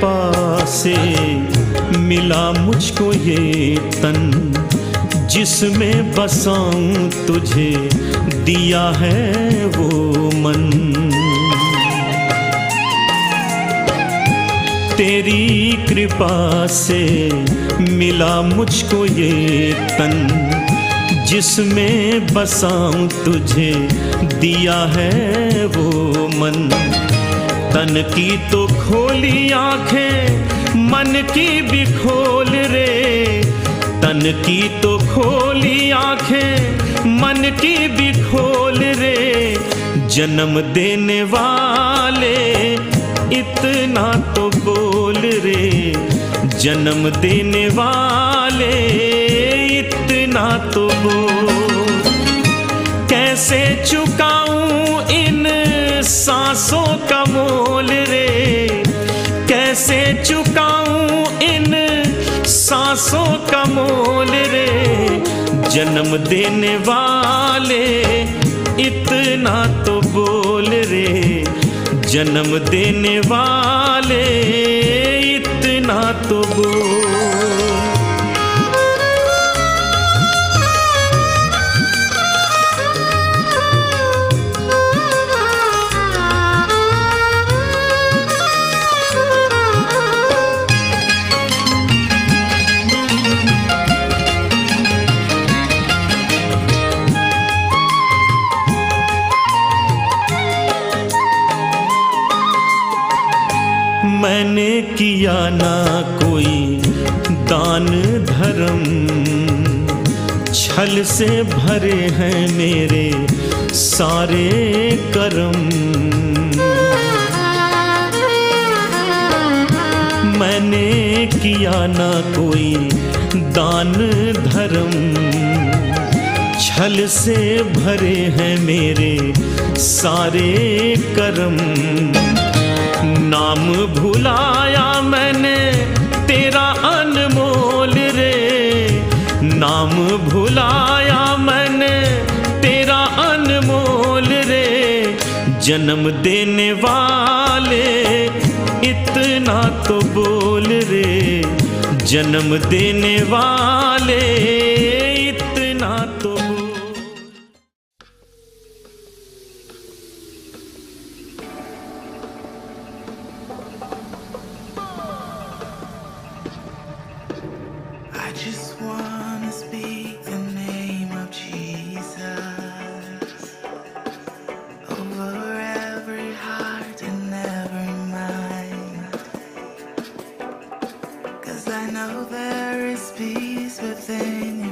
कृपा से मिला मुझको ये तन, जिसमें बसाऊं तुझे दिया है वो मन। तेरी कृपा से मिला मुझको ये तन, जिसमें बसाऊं तुझे दिया है वो मन। तन की तो खोली आंखें, मन की भी खोल रे। तन की तो खोली आंखें, मन की भी खोल रे। जन्म देने वाले इतना तो बोल रे। जन्म देने वाले इतना तो बोल। कैसे चुकाऊं इन सांसों का मोल रे। कैसे चुकाऊं इन सांसों का मोल रे। जन्म देने वाले इतना तो बोल रे। जन्म देने वाले इतना तो बोल। मैंने किया ना कोई दान धर्म, छल से भरे हैं मेरे सारे कर्म। मैंने किया ना कोई दान धर्म, छल से भरे हैं मेरे सारे कर्म। नाम भुलाया मैंने तेरा अनमोल रे। नाम भुलाया मैंने तेरा अनमोल रे। जन्म देने वाले इतना तो बोल रे। जन्म देने वाले इतना तो बोल। I just wanna speak the name of Jesus over every heart and every mind, 'cause I know there is peace within you.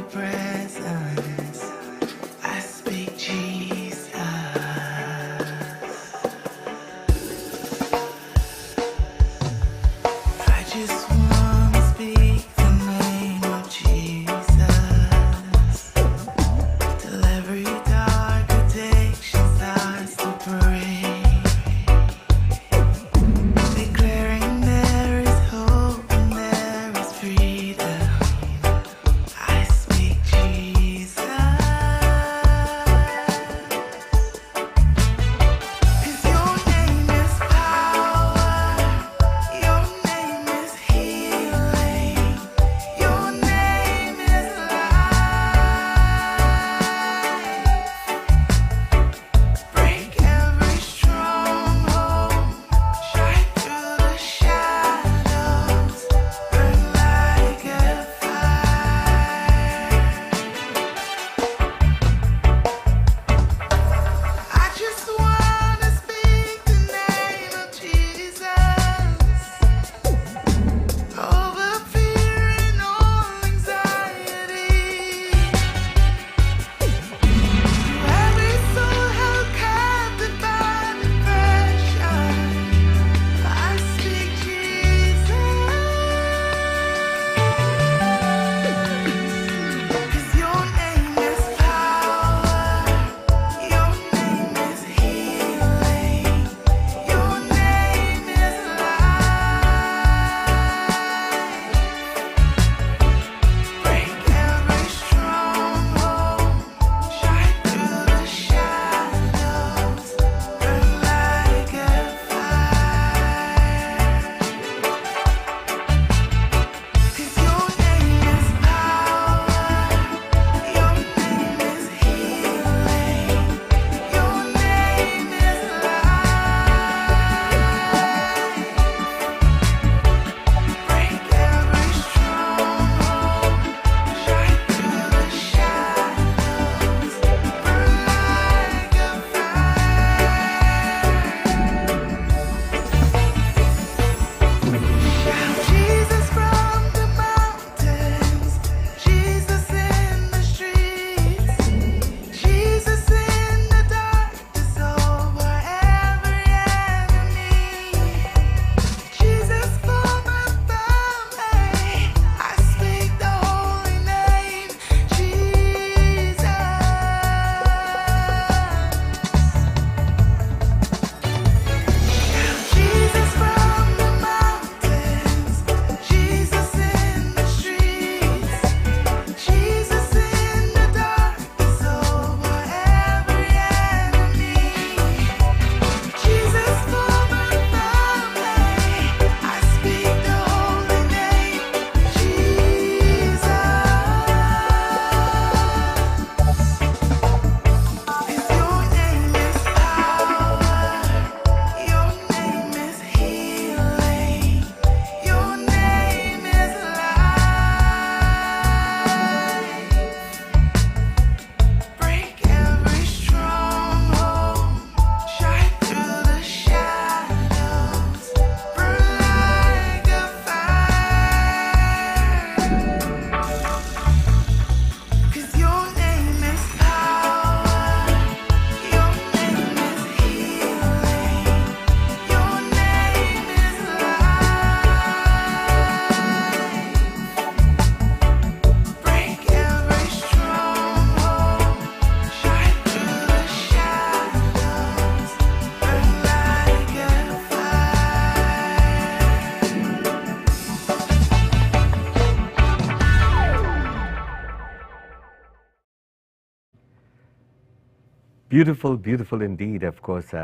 Beautiful, beautiful indeed, of course,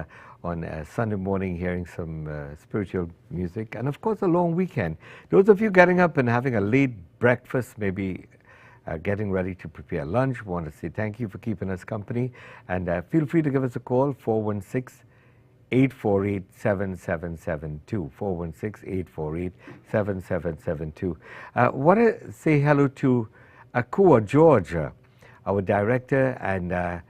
on Sunday morning hearing some spiritual music, and of course a long weekend. Those of you getting up and having a late breakfast, maybe getting ready to prepare lunch, want to say thank you for keeping us company, and feel free to give us a call, 416-848-7772, 416-848-7772. Want to say hello to Akua George, our director, and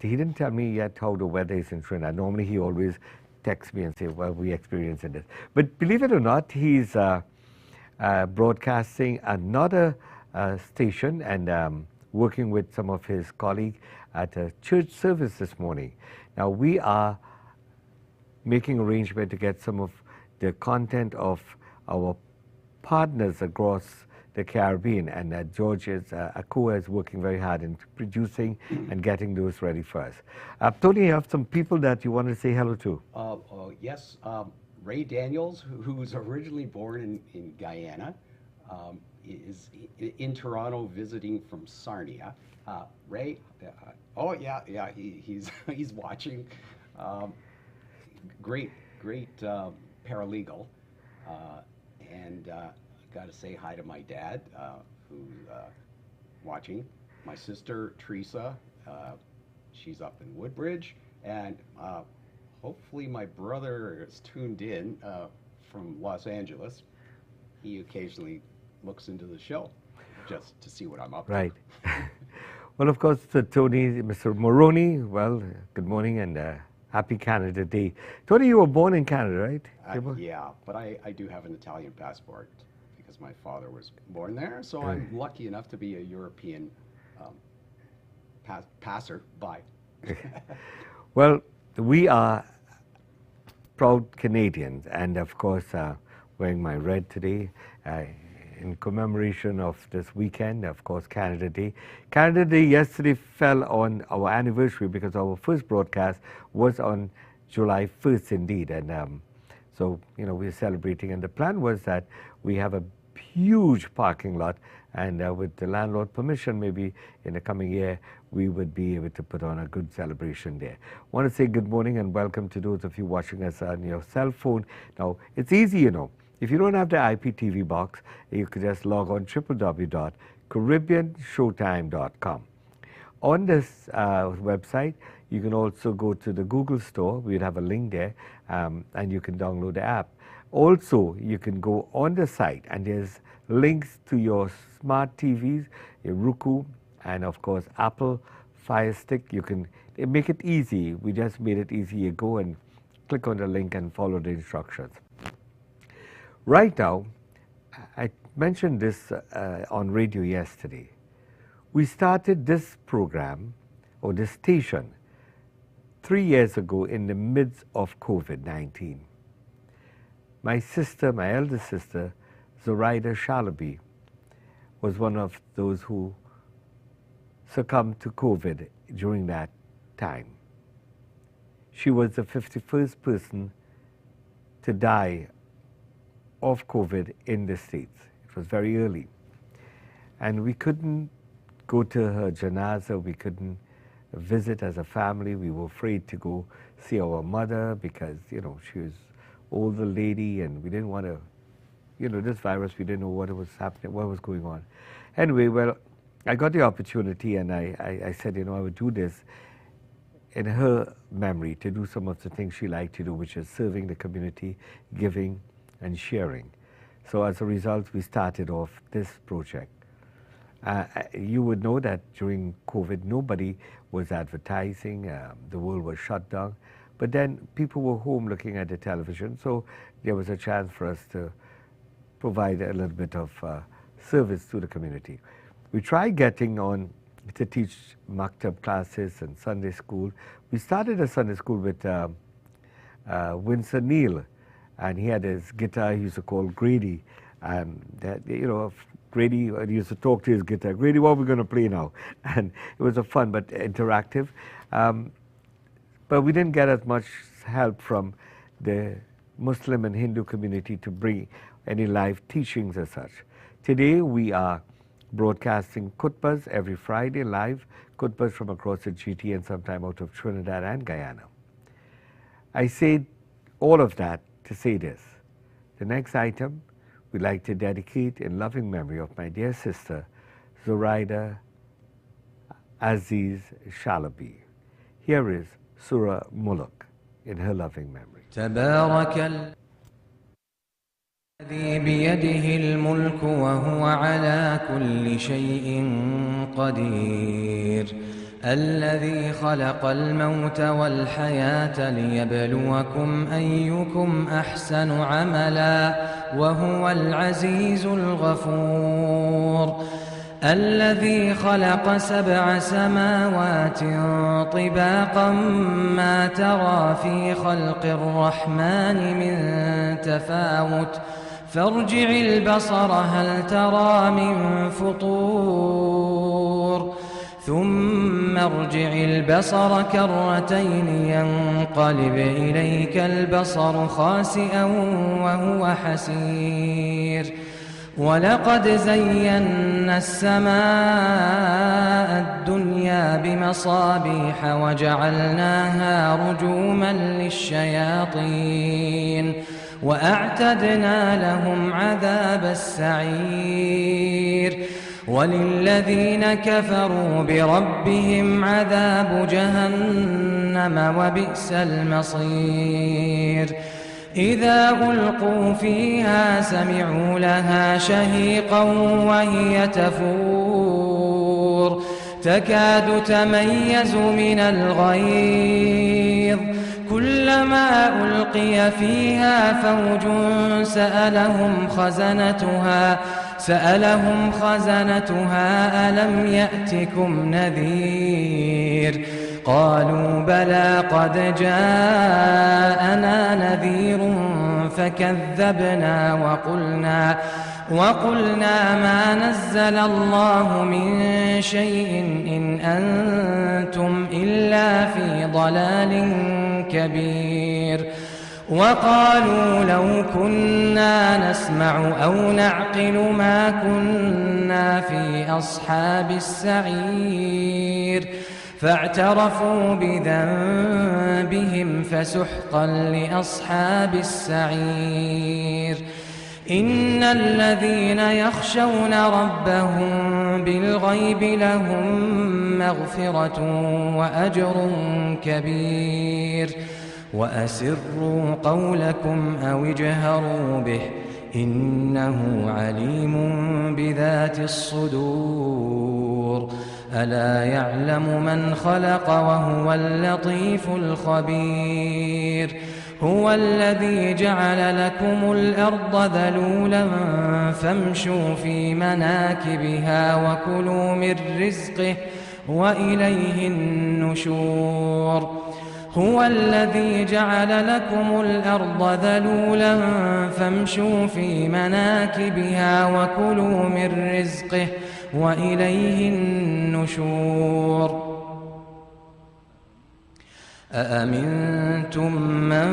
he didn't tell me yet how the weather is in Trinidad. Normally he always texts me and say, well, we experiencing this. But believe it or not, he's broadcasting another station and working with some of his colleagues at a church service this morning. Now we are making arrangement to get some of the content of our partners across the Caribbean, and Akua is working very hard in producing and getting those ready for us. Tony, you have some people that you want to say hello to? Yes, Ray Daniels, who's originally born in Guyana, is in Toronto visiting from Sarnia. Ray, oh yeah, he's he's watching. Great paralegal, and got to say hi to my dad, who's watching. My sister Teresa, she's up in Woodbridge, and hopefully my brother is tuned in from Los Angeles. He occasionally looks into the show just to see what I'm up to. Right. Well, of course, Tony, Mr. Moroni, well, good morning and happy Canada Day. Tony, you were born in Canada, right? Yeah, but I do have an Italian passport because my father was born there, so I'm lucky enough to be a European passer-by. Well, we are proud Canadians, and of course, wearing my red today in commemoration of this weekend, of course, Canada Day. Canada Day yesterday fell on our anniversary because our first broadcast was on July 1st indeed, and so, you know, we're celebrating, and the plan was that we have a huge parking lot, and with the landlord permission, maybe in the coming year, we would be able to put on a good celebration there. I want to say good morning and welcome to those of you watching us on your cell phone. Now, it's easy, you know. If you don't have the IPTV box, you could just log on www.caribbeanshowtime.com. On this website, you can also go to the Google Store. We'd have a link there, and you can download the app. Also, you can go on the site, and there's links to your smart TVs, your Roku, and of course, Apple Fire Stick. You can make it easy. We just made it easy. You go and click on the link and follow the instructions. Right now, I mentioned this on radio yesterday. We started this program, or this station, 3 years ago in the midst of COVID-19. My sister, my eldest sister, Zoraida Shalaby, was one of those who succumbed to COVID during that time. She was the 51st person to die of COVID in the States. It was very early. And we couldn't go to her janazah, we couldn't visit as a family. We were afraid to go see our mother because, you know, she was older lady and we didn't want to, you know, this virus, we didn't know what was happening, what was going on. Anyway, well, I got the opportunity and I said, you know, I would do this in her memory to do some of the things she liked to do, which is serving the community, giving, and sharing. So as a result, we started off this project. You would know that during COVID, nobody was advertising, the world was shut down, but then people were home looking at the television, so there was a chance for us to provide a little bit of service to the community. We tried getting on to teach maktab classes and Sunday school. We started a Sunday school with Winston Neal, and he had his guitar he used to call Grady, and that, you know, Grady used to talk to his guitar. Grady, what are we going to play now? And it was a fun but interactive. But we didn't get as much help from the Muslim and Hindu community to bring any live teachings as such. Today we are broadcasting khutbas every Friday live, khutbas from across the GT and sometime out of Trinidad and Guyana. I say all of that to say this. The next item we'd like to dedicate in loving memory of my dear sister, Zoraida Aziz Shalabi. Here is Surah Mulk in her loving memory. تبارك الذي بيده الملك وهو على كل شيء قدير الذي خلق الموت والحياة ليبلوكم أيكم أحسن عملا وهو العزيز الغفور الذي خلق 7 سماوات طباقا ما ترى في خلق الرحمن من تفاوت فارجع البصر هل ترى من فطور ثم ارجع البصر كرتين ينقلب إليك البصر خاسئا وهو حسير ولقد زينا السماء الدنيا بمصابيح وجعلناها رجوما للشياطين وأعتدنا لهم عذاب السعير وللذين كفروا بربهم عذاب جهنم وبئس المصير إذا ألقوا فيها سمعوا لها شهيقا وهي تفور تكاد تميز من الغيظ كلما ألقي فيها فوج سألهم خزنتها ألم يأتكم نذير قالوا بلى قد جاءنا نذير فكذبنا وقلنا ما نزل الله من شيء إن أنتم إلا في ضلال كبير وقالوا لو كنا نسمع أو نعقل ما كنا في أصحاب السعير فاعترفوا بذنبهم فسحقا لأصحاب السعير إن الذين يخشون ربهم بالغيب لهم مغفرة وأجر كبير وأسروا قولكم أو اجهروا به إنه عليم بذات الصدور ألا يعلم من خلق وهو اللطيف الخبير هو الذي جعل لكم الأرض ذلولا فامشوا في مناكبها وكلوا من رزقه وإليه النشور هو الذي جعل لكم الأرض ذلولا فامشوا في مناكبها وكلوا من رزقه وإليه النشور أأمنتم من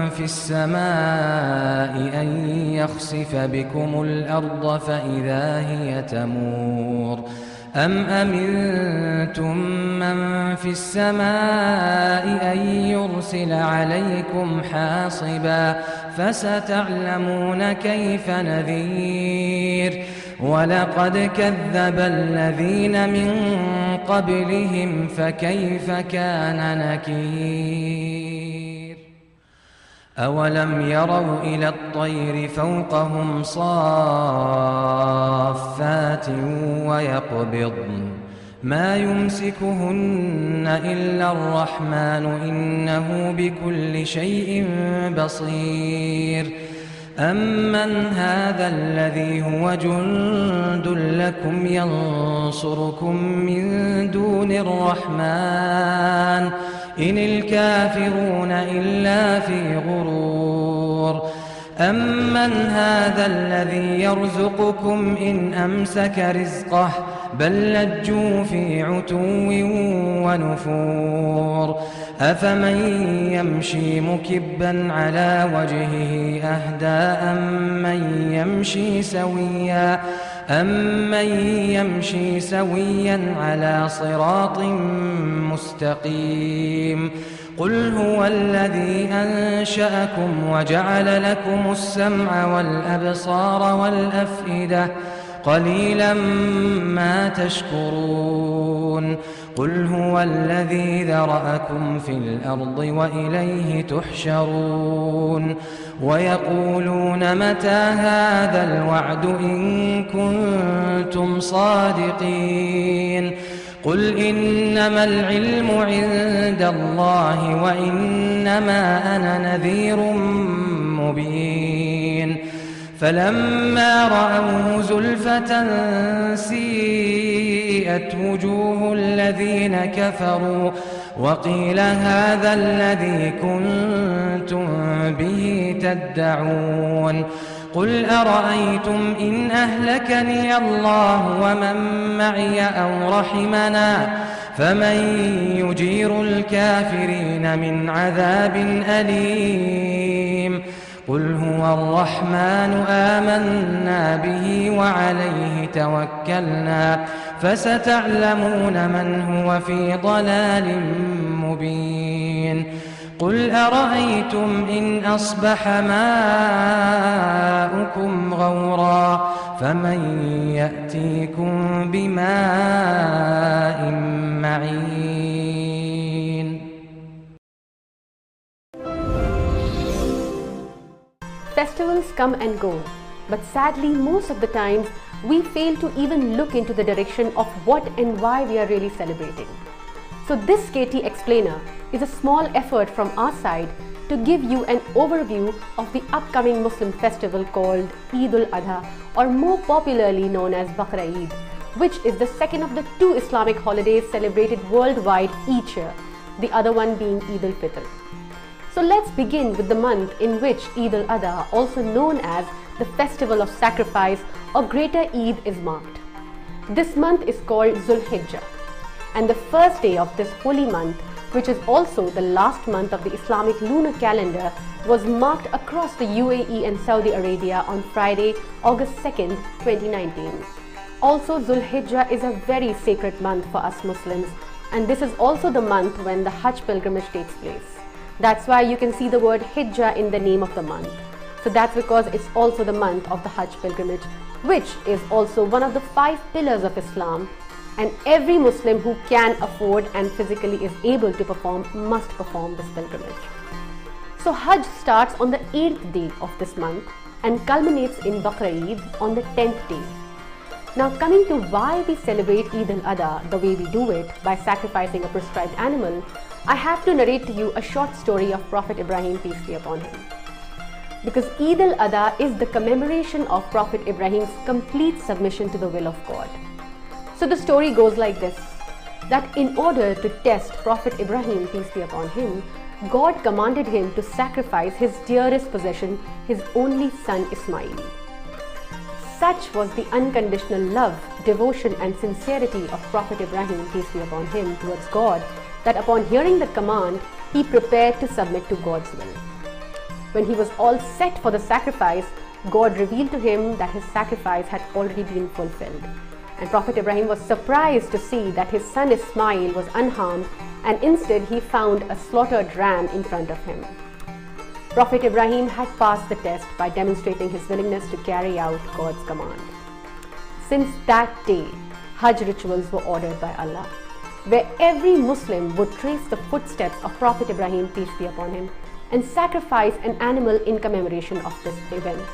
في السماء أن يخسف بكم الأرض فإذا هي تمور أم أمنتم من في السماء أن يرسل عليكم حاصبا فستعلمون كيف نذير ولقد كذب الذين من قبلهم فكيف كان نكير أولم يروا إلى الطير فوقهم صافات ويقبضن ما يمسكهن إلا الرحمن إنه بكل شيء بصير أمن هذا الذي هو جند لكم ينصركم من دون الرحمن إن الكافرون إلا في غرور أمن هذا الذي يرزقكم إن أمسك رزقه بل لجوا في عتو ونفور أفمن يمشي مكبا على وجهه أهدى أم من يمشي سويا أَمَّن يَمْشِي سَوِيًّا عَلَى صِرَاطٍ مُسْتَقِيمٍ قُلْ هُوَ الَّذِي أَنشَأَكُمْ وَجَعَلَ لَكُمُ السَّمْعَ وَالْأَبْصَارَ وَالْأَفْئِدَةَ قَلِيلًا مَا تَشْكُرُونَ قُلْ هُوَ الَّذِي ذَرَأَكُمْ فِي الْأَرْضِ وَإِلَيْهِ تُحْشَرُونَ وَيَقُولُونَ مَتَى هَذَا الْوَعْدُ إِن كُنتُمْ صَادِقِينَ قُلْ إِنَّمَا الْعِلْمُ عِندَ اللَّهِ وَإِنَّمَا أَنَا نَذِيرٌ مُبِينٌ فَلَمَّا رَأَوْهُ زُلْفَةً سِيئَتْ وُجُوهُ الَّذِينَ كَفَرُوا وَقِيلَ هَذَا الَّذِي كُنتُم بِهِ تَدَّعُونَ قُلْ أَرَأَيْتُمْ إِنْ أَهْلَكَنِيَ اللَّهُ وَمَن مَّعِيَ أَوْ رَحِمَنَا فَمَن يُجِيرُ الْكَافِرِينَ مِنْ عَذَابٍ أَلِيمٍ قُلْ هُوَ الرَّحْمَنُ آمَنَّا بِهِ وَعَلَيْهِ تَوَكَّلْنَا فَسَتَعْلَمُونَ مَنْ هُوَ فِي ضَلَالٍ مُبِينٍ قُلْ أَرَأَيْتُمْ إِنْ أَصْبَحَ مَاؤُكُمْ غَوْرًا فَمَن يَأْتِيكُم بِمَاءٍ مَّعِينٍ Festivals come and go, but sadly most of the times we fail to even look into the direction of what and why we are really celebrating. So this KT Explainer is a small effort from our side to give you an overview of the upcoming Muslim festival called Eid al-Adha, or more popularly known as Bakr Eid, which is the second of the two Islamic holidays celebrated worldwide each year, the other one being Eid al-Fitr. So let's begin with the month in which Eid al-Adha, also known as the Festival of Sacrifice or Greater Eid, is marked. This month is called Zulhijjah, and the first day of this holy month, which is also the last month of the Islamic lunar calendar, was marked across the UAE and Saudi Arabia on Friday, August 2nd, 2019. Also, Zulhijjah is a very sacred month for us Muslims, and this is also the month when the Hajj pilgrimage takes place. That's why you can see the word Hijjah in the name of the month. So that's because it's also the month of the Hajj pilgrimage, which is also one of the 5 pillars of Islam, and every Muslim who can afford and physically is able to perform must perform this pilgrimage. So Hajj starts on the 8th day of this month and culminates in Bakr Eid on the 10th day. Now, coming to why we celebrate Eid al-Adha the way we do it, by sacrificing a prescribed animal, I have to narrate to you a short story of Prophet Ibrahim, peace be upon him. Because Eid al-Adha is the commemoration of Prophet Ibrahim's complete submission to the will of God. So the story goes like this, that in order to test Prophet Ibrahim, peace be upon him, God commanded him to sacrifice his dearest possession, his only son Ismail. Such was the unconditional love, devotion and sincerity of Prophet Ibrahim, peace be upon him, towards God, that upon hearing the command, he prepared to submit to God's will. When he was all set for the sacrifice, God revealed to him that his sacrifice had already been fulfilled. And Prophet Ibrahim was surprised to see that his son Ismail was unharmed, and instead he found a slaughtered ram in front of him. Prophet Ibrahim had passed the test by demonstrating his willingness to carry out God's command. Since that day, Hajj rituals were ordered by Allah, where every Muslim would trace the footsteps of Prophet Ibrahim, peace be upon him, and sacrifice an animal in commemoration of this event.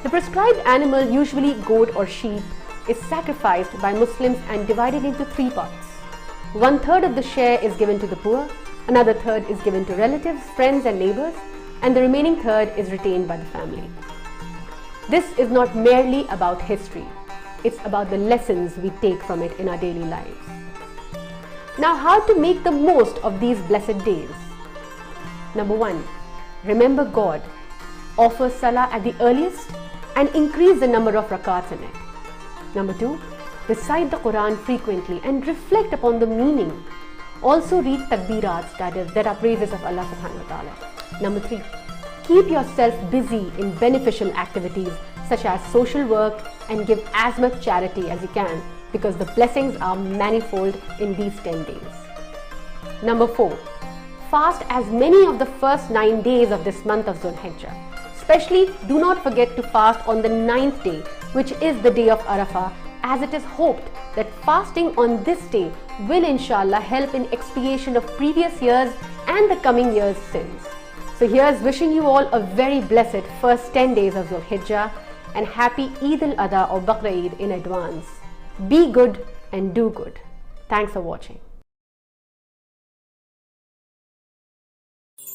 The prescribed animal, usually goat or sheep, is sacrificed by Muslims and divided into 3 parts. 1/3 of the share is given to the poor, another 1/3 is given to relatives, friends and neighbors, and the remaining 1/3 is retained by the family. This is not merely about history, it's about the lessons we take from it in our daily lives. Now, how to make the most of these blessed days? Number 1, remember God, offer salah at the earliest and increase the number of rakats in it. Number 2, recite the Quran frequently and reflect upon the meaning. Also read takbirats, that are praises of Allah subhanahu wa ta'ala. Number 3, keep yourself busy in beneficial activities such as social work, and give as much charity as you can because the blessings are manifold in these 10 days. Number 4. Fast as many of the first 9 days of this month of Dhul Hijjah. Especially do not forget to fast on the 9th day, which is the day of Arafah, as it is hoped that fasting on this day will inshallah help in expiation of previous years and the coming year's sins. So here's wishing you all a very blessed first 10 days of Dhul Hijjah and happy Eid al-Adha or Baqra Eid in advance. Be good and do good. Thanks for watching.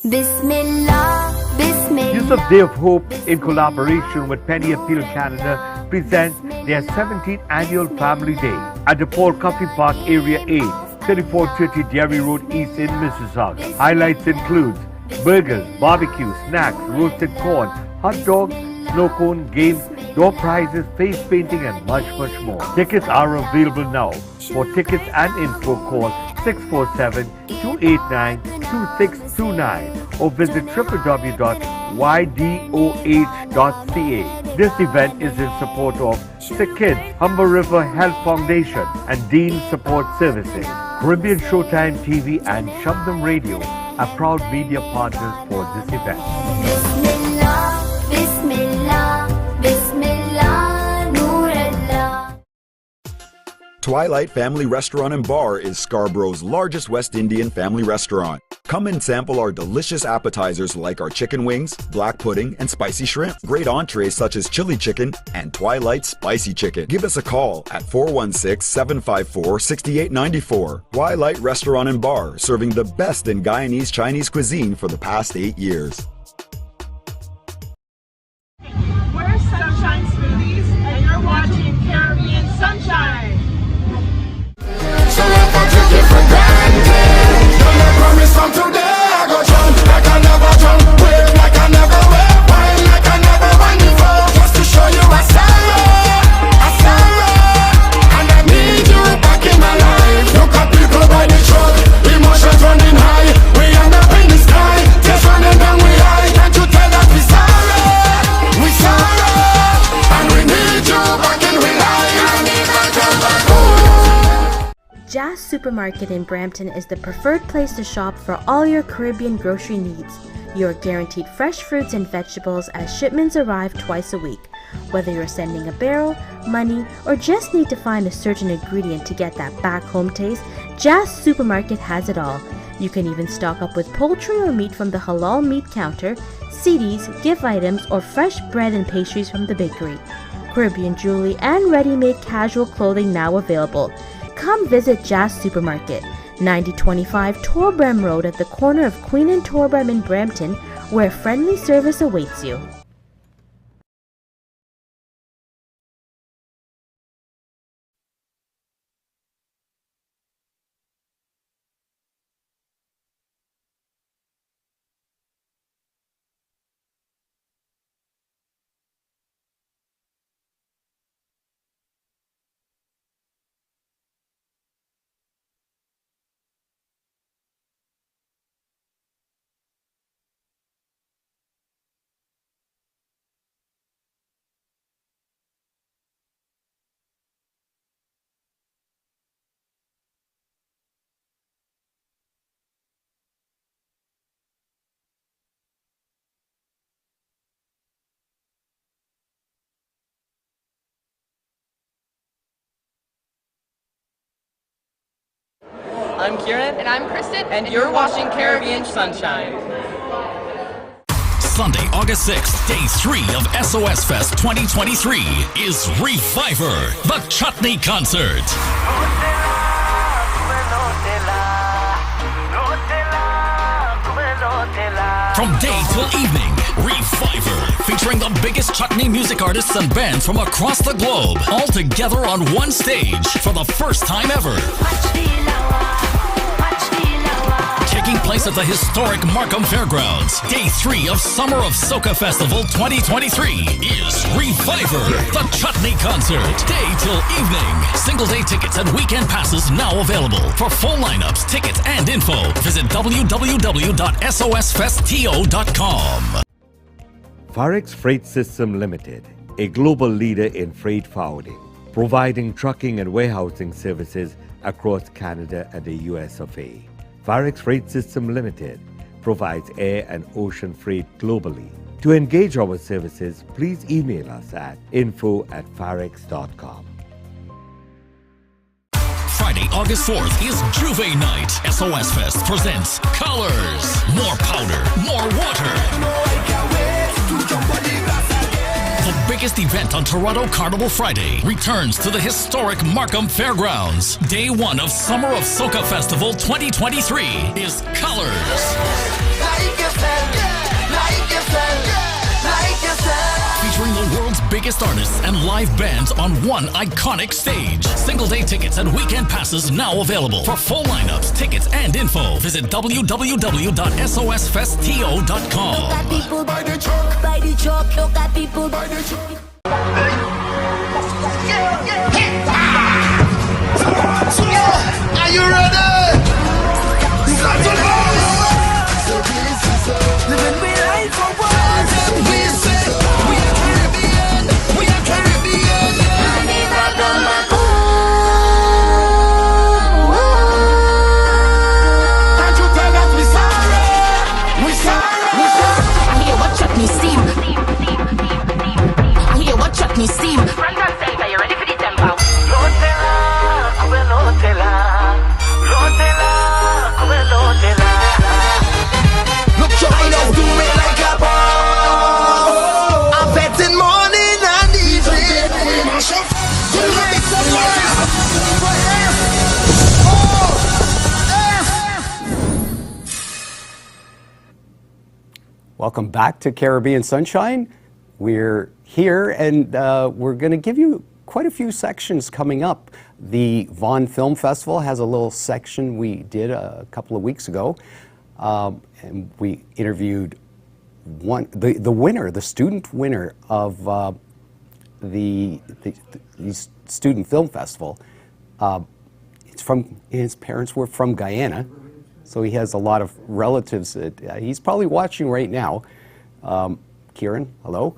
Bismillah, Bismillah. Yusuf Day of Hope, in collaboration with Penny Appeal Canada, presents their 17th annual Family Day at the Paul Coffee Park Area A, 3430 Derry Road East in Mississauga. Highlights include burgers, barbecue, snacks, roasted corn, hot dogs, snow cone, games, door prizes, face painting and much more. Tickets are available now. For tickets and info, call 647-289-2629 or visit www.ydoh.ca. This event is in support of Sick Kids, Humber River Health Foundation and Dean Support Services. Caribbean Showtime TV and Shabdam Radio are proud media partners for this event. Bismillah, Bismillah, Bismillah, Noor Allah. Twilight Family Restaurant and Bar is Scarborough's largest West Indian family restaurant. Come and sample our delicious appetizers like our chicken wings, black pudding, and spicy shrimp. Great entrees such as chili chicken and Twilight Spicy Chicken. Give us a call at 416-754-6894. Twilight Restaurant and Bar, serving the best in Guyanese Chinese cuisine for the past 8 years. We're Sunshine Smoothies, and you're watching Caribbean Sunshine. So if I take it for granted, don't let promise from today. I go jump like I never jump, wave like I never wave, wine like I never wine before, just to show you I'm sorry, and I need you back in my life. Look at people by the truck, emotions running high, we end up in the sky, tears running down we high. Can't you tell that we're sorry, and we need you back in we life. I need my girl back home. Jazz Supermarket in Brampton is the preferred place to shop for all your Caribbean grocery needs. You are guaranteed fresh fruits and vegetables as shipments arrive twice a week. Whether you're sending a barrel, money, or just need to find a certain ingredient to get that back home taste, Jazz Supermarket has it all. You can even stock up with poultry or meat from the halal meat counter, CDs, gift items, or fresh bread and pastries from the bakery. Caribbean jewelry and ready-made casual clothing now available. Come visit Jazz Supermarket, 9025 Torbram Road at the corner of Queen and Torbram in Brampton, where friendly service awaits you. I'm Kieran. And I'm Kristen. And you're watching Caribbean Sunshine. Sunday, August 6th, Day 3 of SOS Fest 2023 is Reviver, the Chutney Concert. From day till evening, Reviver, featuring the biggest chutney music artists and bands from across the globe, all together on one stage for the first time ever. Taking place at the historic Markham Fairgrounds, Day 3 of Summer of Soca Festival 2023 is Reviver, the Chutney Concert. Day till evening. Single day tickets and weekend passes now available. For full lineups, tickets, and info, visit www.sosfestto.com. Farex Freight System Limited a global leader in freight forwarding, providing trucking and warehousing services across Canada and the US of A. Varex Freight System Limited provides air and ocean freight globally. To engage our services, please email us at info@varex.com. Friday, August 4th is Juve Night. SOS Fest presents Colors. More powder, more water. The biggest event on Toronto Carnival Friday returns to the historic Markham Fairgrounds. Day 1 of Summer of Soca Festival 2023 is Colors. Featuring the world's biggest artists and live bands on one iconic stage. Single day tickets and weekend passes now available. For full lineups, tickets, and info, visit www.sosfestto.com. Look at people by the truck, look at people by the truck. Are you ready? Living we life for once. We say we are Caribbean, we are Caribbean. I never come back home. Can't you tell us we sorry? We sorry. I hear what chutney steam. I hear what chutney steam. Front and center, you ready for the tempo? Lotella, well Lotella, Lotella, well Lotella. Look, try to do it like a ball. I'm betting morning and evening. Welcome back to Caribbean Sunshine. We're here and we're going to give you quite a few sections coming up. The Vaughan Film Festival has a little section we did a couple of weeks ago. And we interviewed the winner, the student winner of the Student Film Festival. His parents were from Guyana, so he has a lot of relatives. He's probably watching right now. Kieran, hello.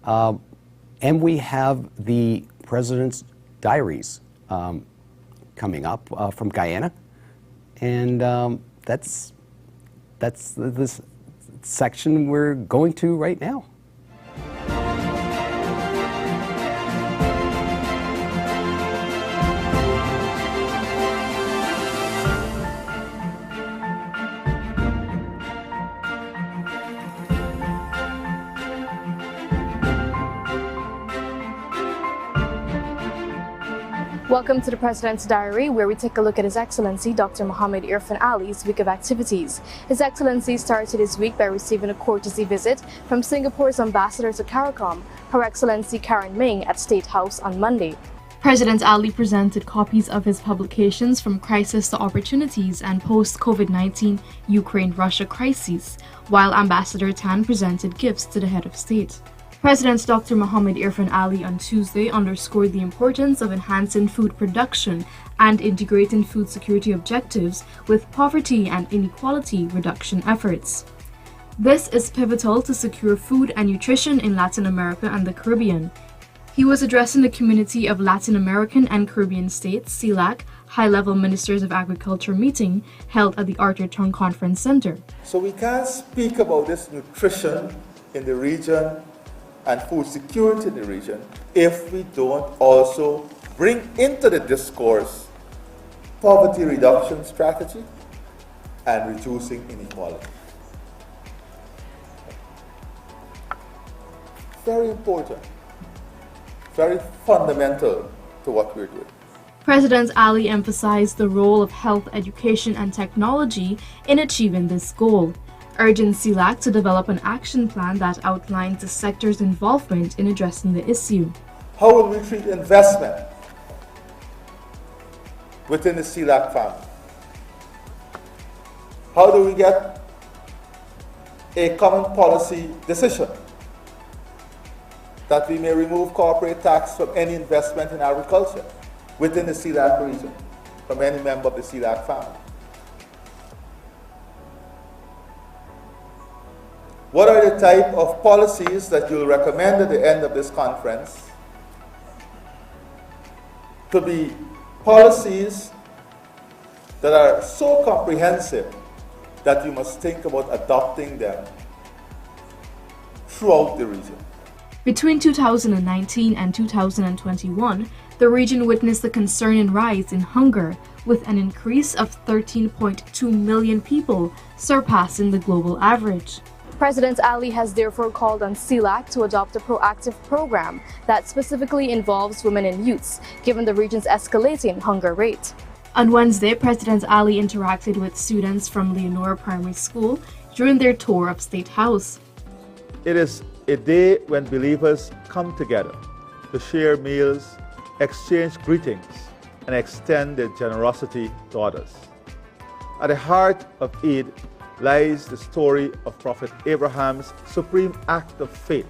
And we have the President's Diaries coming up from Guyana, and that's this section we're going to right now. Welcome to the President's Diary, where we take a look at His Excellency Dr. Mohammed Irfaan Ali's week of activities. His Excellency started his week by receiving a courtesy visit from Singapore's ambassador to CARICOM, Her Excellency Karen Ming, at State House on Monday. President Ali presented copies of his publications From Crisis to Opportunities and Post-COVID-19 Ukraine-Russia Crises, while Ambassador Tan presented gifts to the head of state. President Dr. Mohammed Irfaan Ali on Tuesday underscored the importance of enhancing food production and integrating food security objectives with poverty and inequality reduction efforts. This is pivotal to secure food and nutrition in Latin America and the Caribbean. He was addressing the community of Latin American and Caribbean states, CELAC, high-level Ministers of Agriculture meeting held at the Arthur Tung Conference Center. So we can't speak about this nutrition in the region and food security in the region if we don't also bring into the discourse poverty reduction strategy and reducing inequality. Very important, very fundamental to what we're doing. President Ali emphasized the role of health, education, and technology in achieving this goal, urging CELAC to develop an action plan that outlines the sector's involvement in addressing the issue. How will we treat investment within the CELAC family? How do we get a common policy decision that we may remove corporate tax from any investment in agriculture within the CELAC region, from any member of the CELAC family? What are the type of policies that you'll recommend at the end of this conference to be policies that are so comprehensive that you must think about adopting them throughout the region? Between 2019 and 2021, the region witnessed a concerning rise in hunger, with an increase of 13.2 million people, surpassing the global average. President Ali has therefore called on CELAC to adopt a proactive program that specifically involves women and youths, given the region's escalating hunger rate. On Wednesday, President Ali interacted with students from Leonora Primary School during their tour of State House. It is a day when believers come together to share meals, exchange greetings, and extend their generosity to others. At the heart of Eid lies the story of Prophet Abraham's supreme act of faith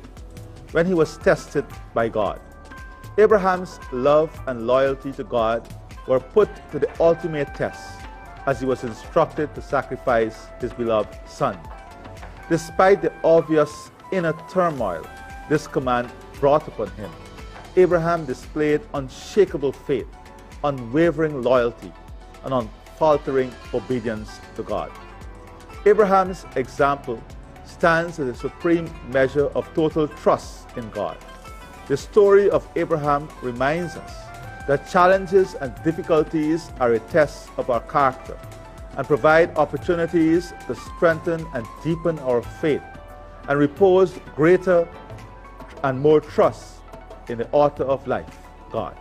when he was tested by God. Abraham's love and loyalty to God were put to the ultimate test as he was instructed to sacrifice his beloved son. Despite the obvious inner turmoil this command brought upon him, Abraham displayed unshakable faith, unwavering loyalty, and unfaltering obedience to God. Abraham's example stands as a supreme measure of total trust in God. The story of Abraham reminds us that challenges and difficulties are a test of our character and provide opportunities to strengthen and deepen our faith and repose greater and more trust in the author of life, God.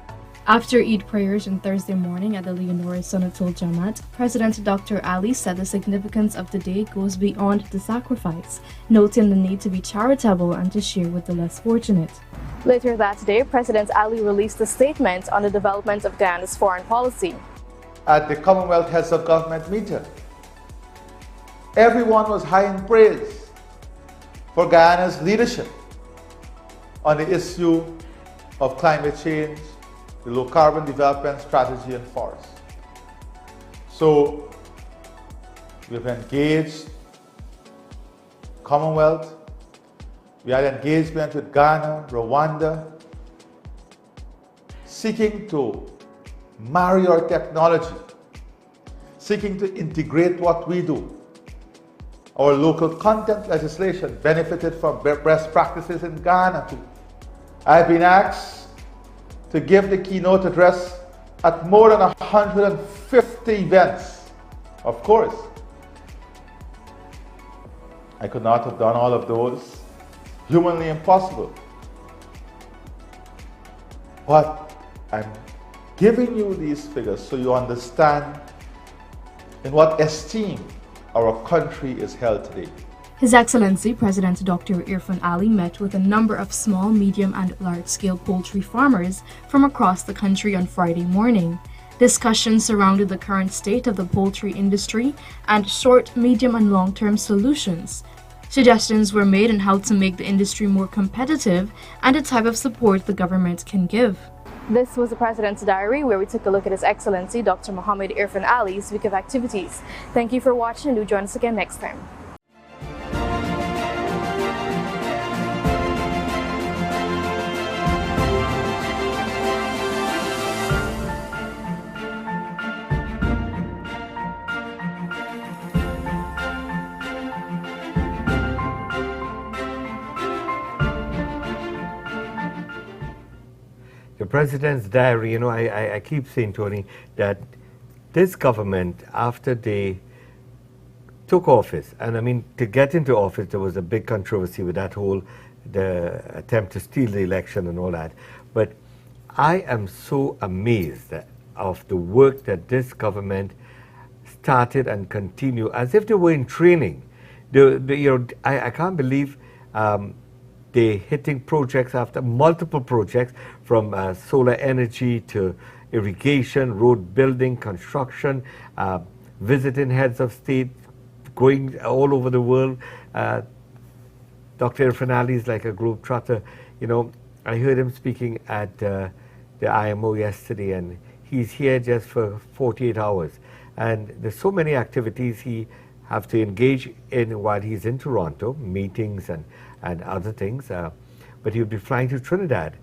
After Eid prayers on Thursday morning at the Leonora Sunnatul Jamaat, President Dr. Ali said the significance of the day goes beyond the sacrifice, noting the need to be charitable and to share with the less fortunate. Later that day, President Ali released a statement on the development of Guyana's foreign policy. At the Commonwealth Heads of Government meeting, everyone was high in praise for Guyana's leadership on the issue of climate change, the low carbon development strategy, and forests. So we've engaged Commonwealth, we had engagement with Ghana, Rwanda, seeking to marry our technology, seeking to integrate what we do. Our local content legislation benefited from best practices in Ghana too. I've been asked to give the keynote address at more than 150 events. Of course, I could not have done all of those. Humanly impossible. But I'm giving you these figures so you understand in what esteem our country is held today. His Excellency President Dr. Irfan Ali met with a number of small, medium and large-scale poultry farmers from across the country on Friday morning. Discussions surrounded the current state of the poultry industry and short, medium and long-term solutions. Suggestions were made on how to make the industry more competitive and the type of support the government can give. This was the President's Diary, where we took a look at His Excellency Dr. Mohammed Irfan Ali's week of activities. Thank you for watching, and do join us again next time. The President's Diary, you know, I keep saying, Tony, that this government, after they took office, and I mean, to get into office, there was a big controversy with that whole, the attempt to steal the election and all that. But I am so amazed of the work that this government started and continue as if they were in training. I can't believe they're hitting projects after multiple projects, from solar energy to irrigation, road building, construction, visiting heads of state, going all over the world. Dr. Irfan Ali is like a globetrotter. You know, I heard him speaking at the IMO yesterday, and he's here just for 48 hours. And there's so many activities he have to engage in while he's in Toronto, meetings and other things. But he'll be flying to Trinidad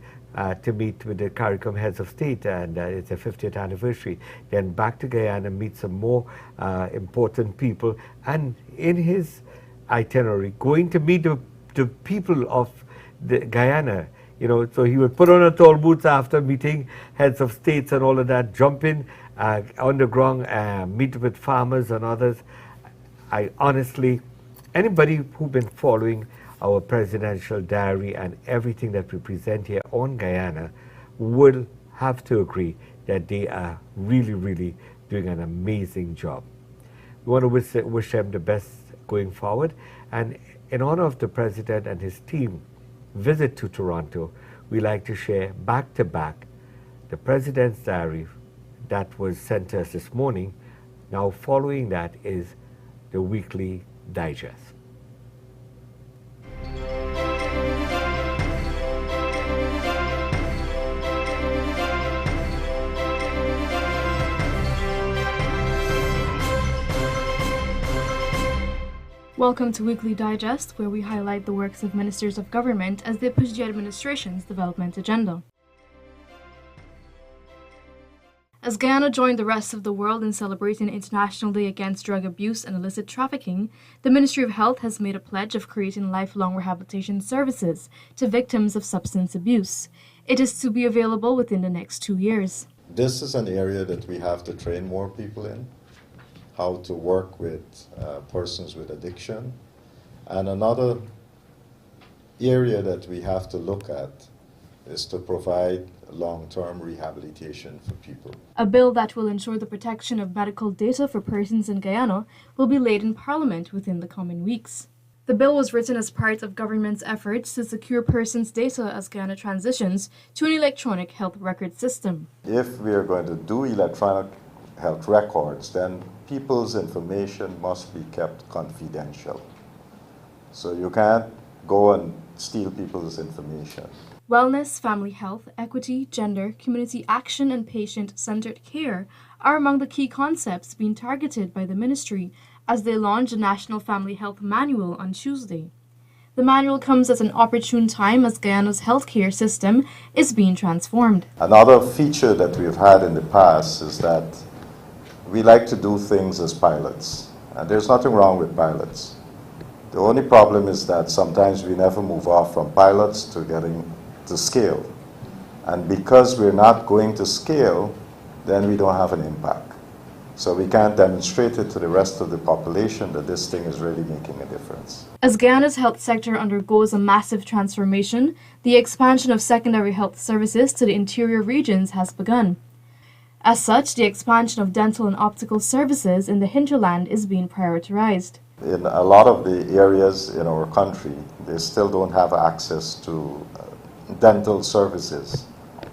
to meet with the CARICOM heads of state, and it's their 50th anniversary. Then back to Guyana, meet some more important people, and in his itinerary, going to meet the people of the Guyana. You know, so he would put on a tall boots after meeting heads of states and all of that, jump in underground, meet with farmers and others. I honestly, anybody who's been following our presidential diary and everything that we present here on Guyana will have to agree that they are really, really doing an amazing job. We want to wish them the best going forward. And in honor of the president and his team visit to Toronto, we like to share back to back the president's diary that was sent to us this morning. Now following that is the weekly digest. Welcome to Weekly Digest, where we highlight the works of ministers of government as they push the administration's development agenda. As Guyana joined the rest of the world in celebrating International Day Against Drug Abuse and Illicit Trafficking, the Ministry of Health has made a pledge of creating lifelong rehabilitation services to victims of substance abuse. It is to be available within the next 2 years. This is an area that we have to train more people in, how to work with persons with addiction. And another area that we have to look at is to provide long-term rehabilitation for people. A bill that will ensure the protection of medical data for persons in Guyana will be laid in Parliament within the coming weeks. The bill was written as part of government's efforts to secure persons' data as Guyana transitions to an electronic health record system. If we are going to do electronic health records, then people's information must be kept confidential. So you can't go and steal people's information. Wellness, family health, equity, gender, community action, and patient-centered care are among the key concepts being targeted by the ministry as they launch the National Family Health Manual on Tuesday. The manual comes at an opportune time as Guyana's healthcare system is being transformed. Another feature that we've had in the past is that we like to do things as pilots, and there's nothing wrong with pilots. The only problem is that sometimes we never move off from pilots to getting to scale. And because we're not going to scale, then we don't have an impact. So we can't demonstrate it to the rest of the population that this thing is really making a difference. As Guyana's health sector undergoes a massive transformation, the expansion of secondary health services to the interior regions has begun. As such, the expansion of dental and optical services in the hinterland is being prioritized. In a lot of the areas in our country, they still don't have access to dental services.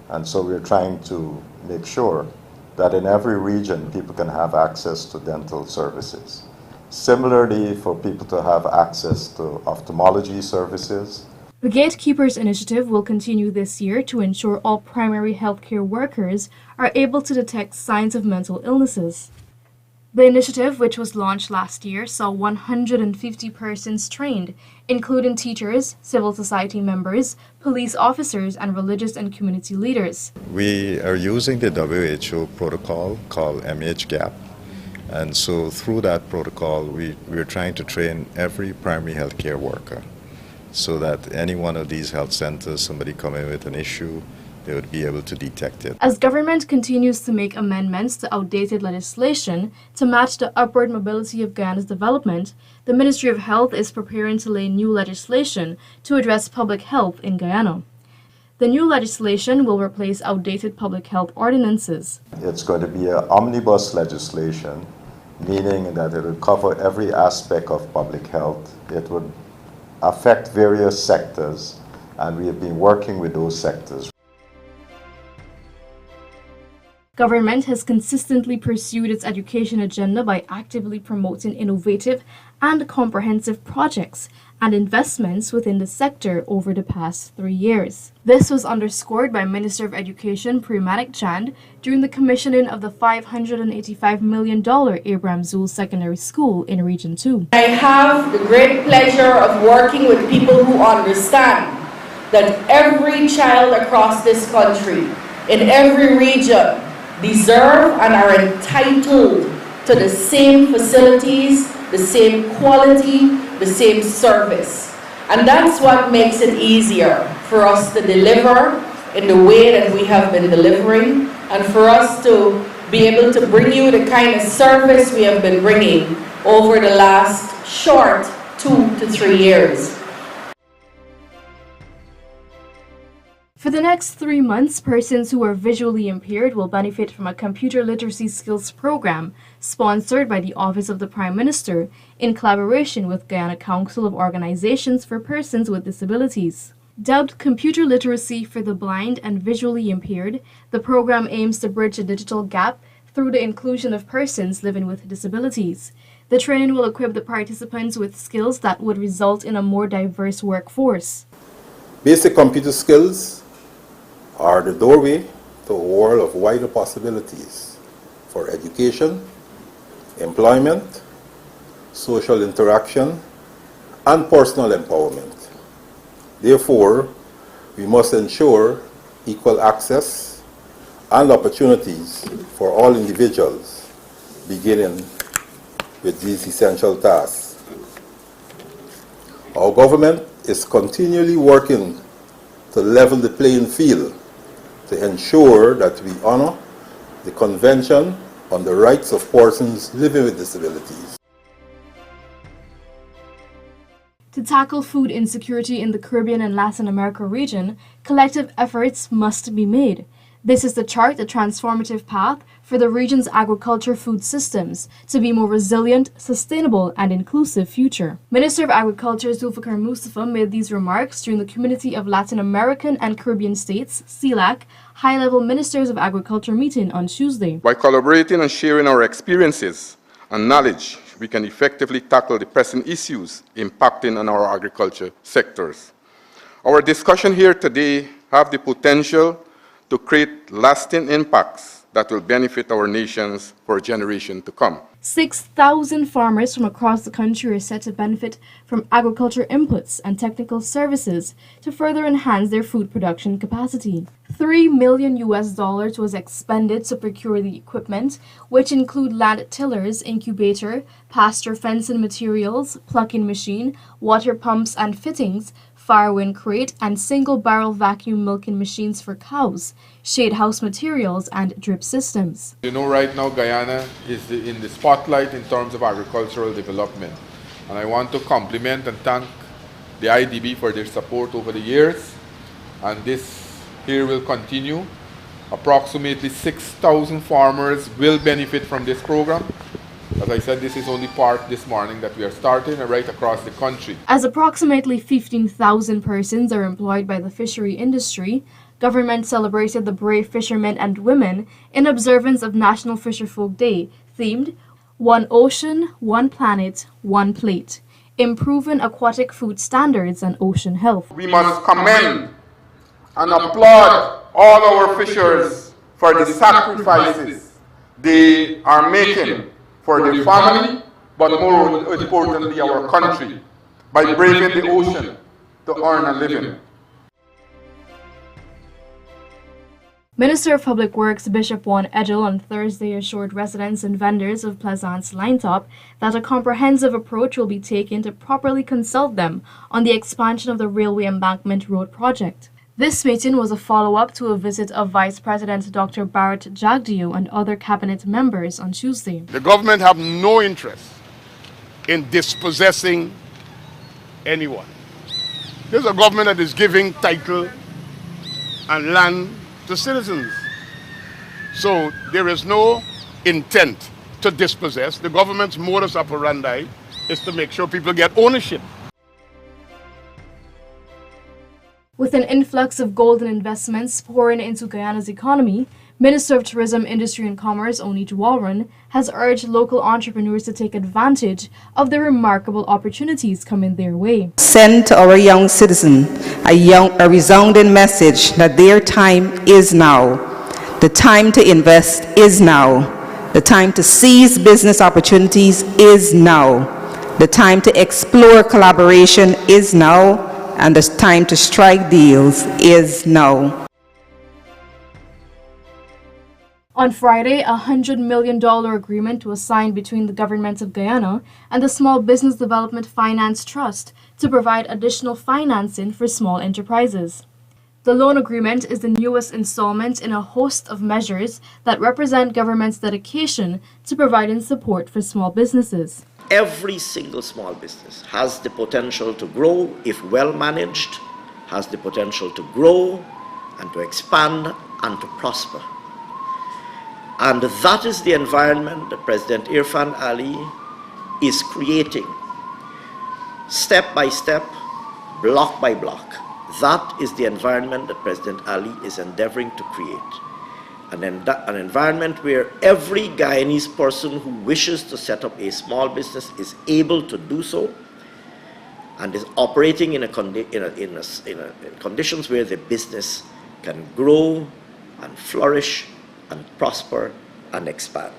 And so we're trying to make sure that in every region people can have access to dental services. Similarly, for people to have access to ophthalmology services. The Gatekeepers Initiative will continue this year to ensure all primary healthcare workers are able to detect signs of mental illnesses. The initiative, which was launched last year, saw 150 persons trained, including teachers, civil society members, police officers, and religious and community leaders. We are using the WHO protocol called MHGAP. And so through that protocol, we're trying to train every primary healthcare worker so that any one of these health centers, somebody come in with an issue, they would be able to detect it. As government continues to make amendments to outdated legislation to match the upward mobility of Guyana's development, the Ministry of Health is preparing to lay new legislation to address public health in Guyana. The new legislation will replace outdated public health ordinances. It's going to be an omnibus legislation, meaning that it will cover every aspect of public health. It would affect various sectors, and we have been working with those sectors. Government has consistently pursued its education agenda by actively promoting innovative and comprehensive projects and investments within the sector over the past 3 years. This was underscored by Minister of Education Premanik Chand during the commissioning of the $585 million Abraham Zul Secondary School in Region 2. I have the great pleasure of working with people who understand that every child across this country, in every region, deserve and are entitled to the same facilities, the same quality, the same service. And that's what makes it easier for us to deliver in the way that we have been delivering, and for us to be able to bring you the kind of service we have been bringing over the last short 2 to 3 years. For the next 3 months, persons who are visually impaired will benefit from a computer literacy skills program sponsored by the Office of the Prime Minister in collaboration with Guyana Council of Organizations for Persons with Disabilities. Dubbed Computer Literacy for the Blind and Visually Impaired, the program aims to bridge a digital gap through the inclusion of persons living with disabilities. The training will equip the participants with skills that would result in a more diverse workforce. Basic computer skills are the doorway to a world of wider possibilities for education, employment, social interaction, and personal empowerment. Therefore, we must ensure equal access and opportunities for all individuals, beginning with these essential tasks. Our government is continually working to level the playing field to ensure that we honor the Convention on the Rights of Persons Living with Disabilities. To tackle food insecurity in the Caribbean and Latin America region, collective efforts must be made. This is to chart a transformative path for the region's agriculture food systems to be more resilient, sustainable, and inclusive future. Minister of Agriculture Zulfikar Mustafa made these remarks during the Community of Latin American and Caribbean States, CELAC, High-Level Ministers of Agriculture meeting on Tuesday. By collaborating and sharing our experiences and knowledge, we can effectively tackle the pressing issues impacting on our agriculture sectors. Our discussion here today have the potential to create lasting impacts that will benefit our nations for a generation to come. 6,000 farmers from across the country are set to benefit from agriculture inputs and technical services to further enhance their food production capacity. $3 million was expended to procure the equipment, which include land tillers, incubator, pasture fencing materials, plucking machine, water pumps and fittings, Firewind crate, and single-barrel vacuum milking machines for cows, shade house materials, and drip systems. You know, right now Guyana is in the spotlight in terms of agricultural development. And I want to compliment and thank the IDB for their support over the years. And this here will continue. Approximately 6,000 farmers will benefit from this program. As I said, this is only part this morning that we are starting right across the country. As approximately 15,000 persons are employed by the fishery industry, government celebrated the brave fishermen and women in observance of National Fisherfolk Day, themed One Ocean, One Planet, One Plate, improving aquatic food standards and ocean health. We must commend and applaud all our fishers for the sacrifices they are making for their family, but more importantly our country, by braving the ocean to earn a living. Minister of Public Works Bishop Juan Edgell on Thursday assured residents and vendors of Plaisance Line Top that a comprehensive approach will be taken to properly consult them on the expansion of the Railway Embankment Road project. This meeting was a follow-up to a visit of Vice President Dr. Bharat Jagdeo and other cabinet members on Tuesday. The government have no interest in dispossessing anyone. This is a government that is giving title and land to citizens. So there is no intent to dispossess. The government's modus operandi is to make sure people get ownership. With an influx of golden investments pouring into Guyana's economy, Minister of Tourism, Industry and Commerce, Onij Walron, has urged local entrepreneurs to take advantage of the remarkable opportunities coming their way. Send to our young citizen a resounding message that their time is now. The time to invest is now. The time to seize business opportunities is now. The time to explore collaboration is now. And the time to strike deals is now. On Friday, a $100 million agreement was signed between the government of Guyana and the Small Business Development Finance Trust to provide additional financing for small enterprises. The loan agreement is the newest installment in a host of measures that represent government's dedication to providing support for small businesses. Every single small business has the potential to grow if well managed, has the potential to grow and to expand and to prosper. And that is the environment that President Irfan Ali is creating, step by step, block by block. That is the environment that President Ali is endeavoring to create. An environment where every Guyanese person who wishes to set up a small business is able to do so and is operating in conditions where the business can grow and flourish and prosper and expand.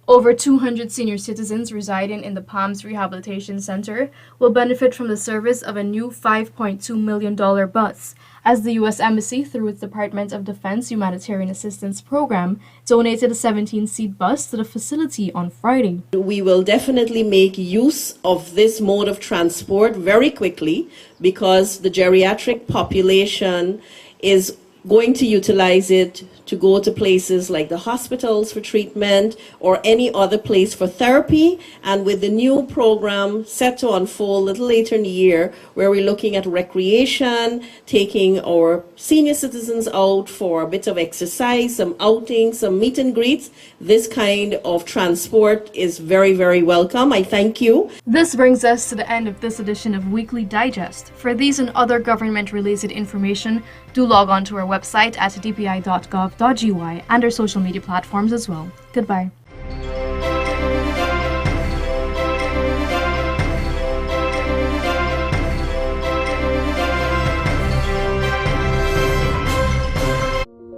Over 200 senior citizens residing in the Palms Rehabilitation Center will benefit from the service of a new $5.2 million bus, as the U.S. Embassy, through its Department of Defense Humanitarian Assistance Program, donated a 17-seat bus to the facility on Friday. We will definitely make use of this mode of transport very quickly because the geriatric population is going to utilize it to go to places like the hospitals for treatment or any other place for therapy. And with the new program set to unfold a little later in the year, where we're looking at recreation, taking our senior citizens out for a bit of exercise, some outings, some meet and greets, this kind of transport is very, very welcome. I thank you. This brings us to the end of this edition of Weekly Digest. For these and other government-related information, do log on to our website at dpi.gov.gy and our social media platforms as well. Goodbye.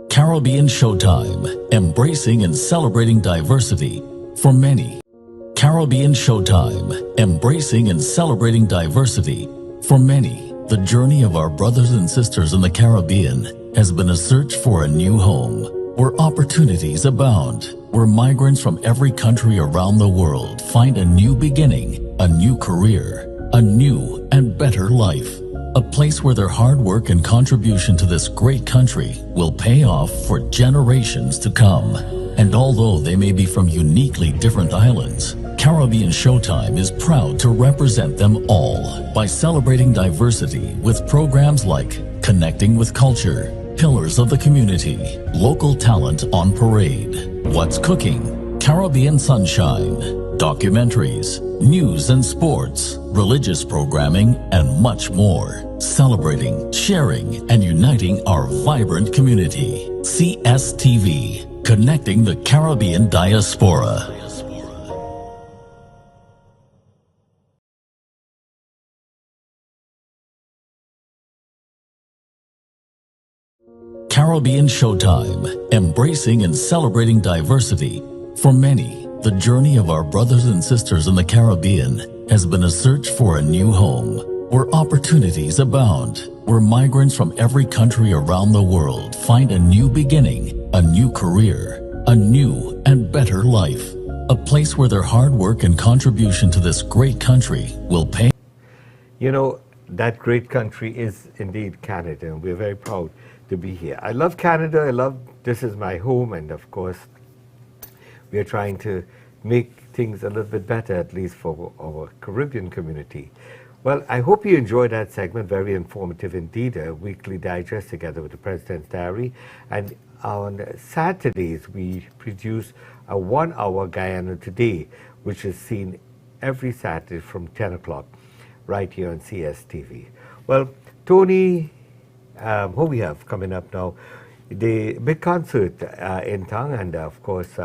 Caribbean Showtime, embracing and celebrating diversity for many. Caribbean Showtime, embracing and celebrating diversity for many. The journey of our brothers and sisters in the Caribbean has been a search for a new home, where opportunities abound, where migrants from every country around the world find a new beginning, a new career, a new and better life. A place where their hard work and contribution to this great country will pay off for generations to come. And although they may be from uniquely different islands, Caribbean Showtime is proud to represent them all by celebrating diversity with programs like Connecting with Culture, Pillars of the Community, Local Talent on Parade, What's Cooking, Caribbean Sunshine, documentaries, news and sports, religious programming, and much more. Celebrating, sharing, and uniting our vibrant community. CSTV, connecting the Caribbean diaspora. Caribbean Showtime, embracing and celebrating diversity for many. The journey of our brothers and sisters in the Caribbean has been a search for a new home, where opportunities abound, where migrants from every country around the world find a new beginning, a new career, a new and better life. A place where their hard work and contribution to this great country will pay. You know, that great country is indeed Canada, and we're very proud to be here. I love Canada. This is my home, and of course, we are trying to make things a little bit better, at least for our Caribbean community. Well, I hope you enjoyed that segment, very informative indeed, a weekly digest together with the President's Diary. And on Saturdays, we produce a 1-hour Guyana Today, which is seen every Saturday from 10 o'clock, right here on CSTV. Well, Tony, who we have coming up now? the big concert in town, and of course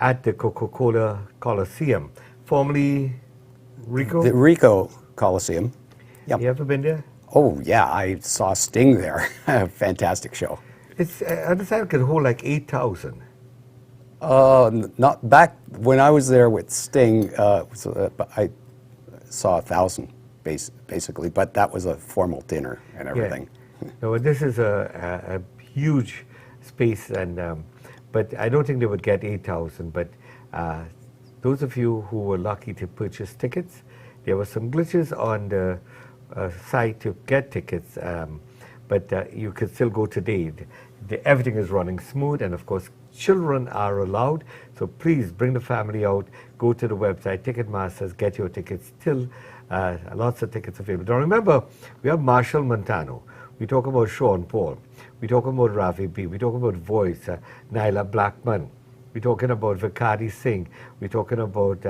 at the Coca-Cola Coliseum, formerly Rico? The Rico Coliseum. Yep. You ever been there? Oh, yeah, I saw Sting there. Fantastic show. It's, I understand it could hold like 8,000. Not back when I was there with Sting, I saw 1,000 basically, but that was a formal dinner and everything. Yeah. No, this is a huge space, and but I don't think they would get 8,000. But those of you who were lucky to purchase tickets, there were some glitches on the site to get tickets, but you could still go today. Everything is running smooth, and of course, children are allowed. So please bring the family out. Go to the website, Ticketmasters, get your tickets. Still, lots of tickets available. Now remember, we have Marshall Montano. We talk about Sean Paul. We talk about Ravi B. We talk about Voice, Nyla Blackman. We're talking about Vikadi Singh. We're talking about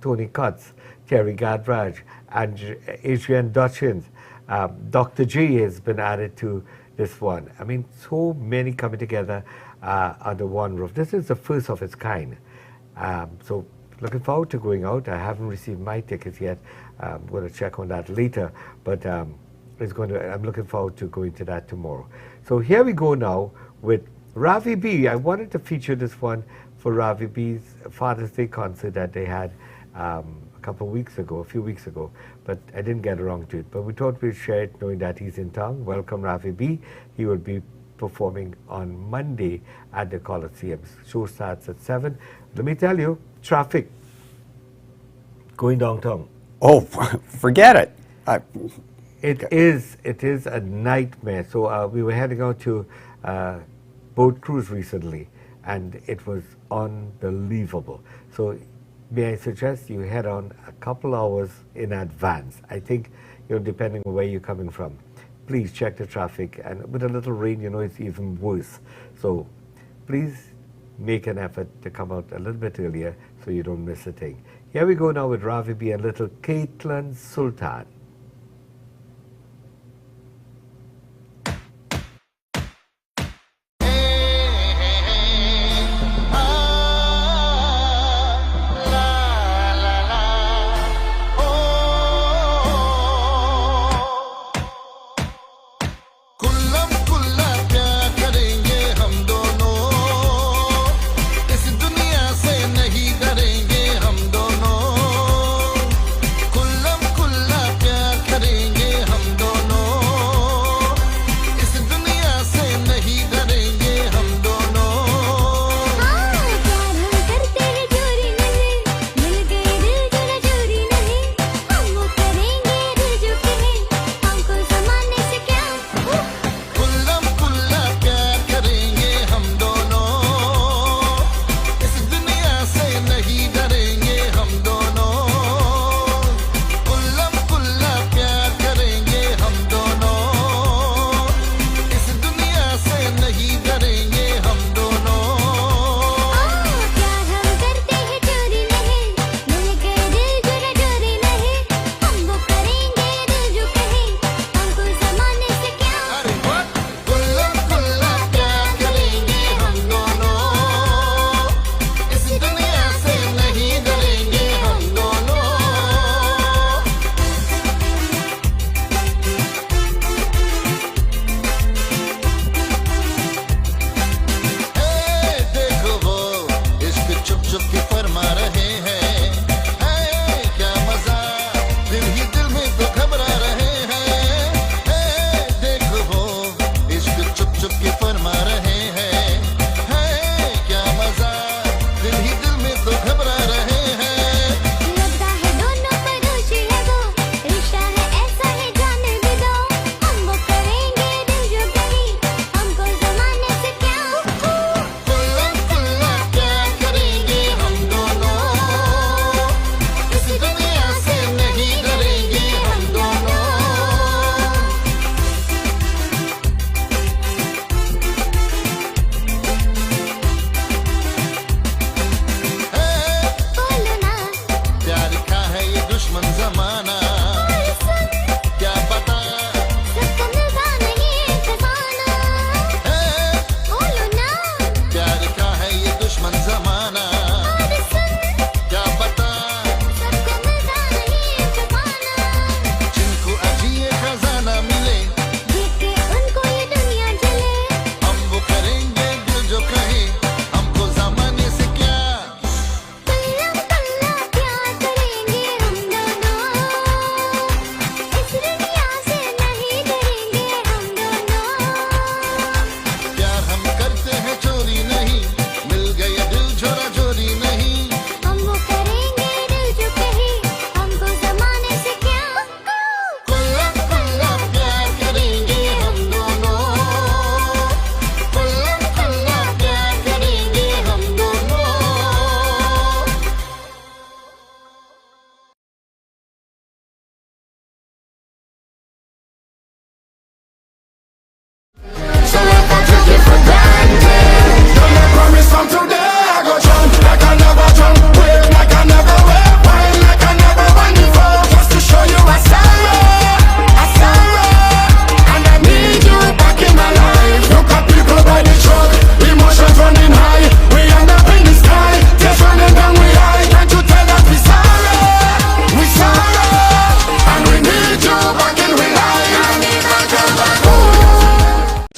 Tony Cutts, Terry Gadraj, and Adrian Dutchins. Dr. G has been added to this one. I mean, so many coming together under one roof. This is the first of its kind. So looking forward to going out. I haven't received my tickets yet. I'm going to check on that later. But I'm looking forward to going to that tomorrow. So here we go now with Ravi B. I wanted to feature this one for Ravi B's Father's Day concert that they had a few weeks ago, but I didn't get around to it. But we thought we'd share it knowing that he's in town. Welcome, Ravi B. He will be performing on Monday at the Coliseum. Show starts at 7. Let me tell you, traffic going downtown. Oh, forget it. It is a nightmare. So we were heading out to boat cruise recently, and it was unbelievable. So may I suggest you head on a couple hours in advance. I think, depending on where you're coming from, please check the traffic. And with a little rain, it's even worse. So please make an effort to come out a little bit earlier so you don't miss a thing. Here we go now with Ravi B and little Caitlin Sultan.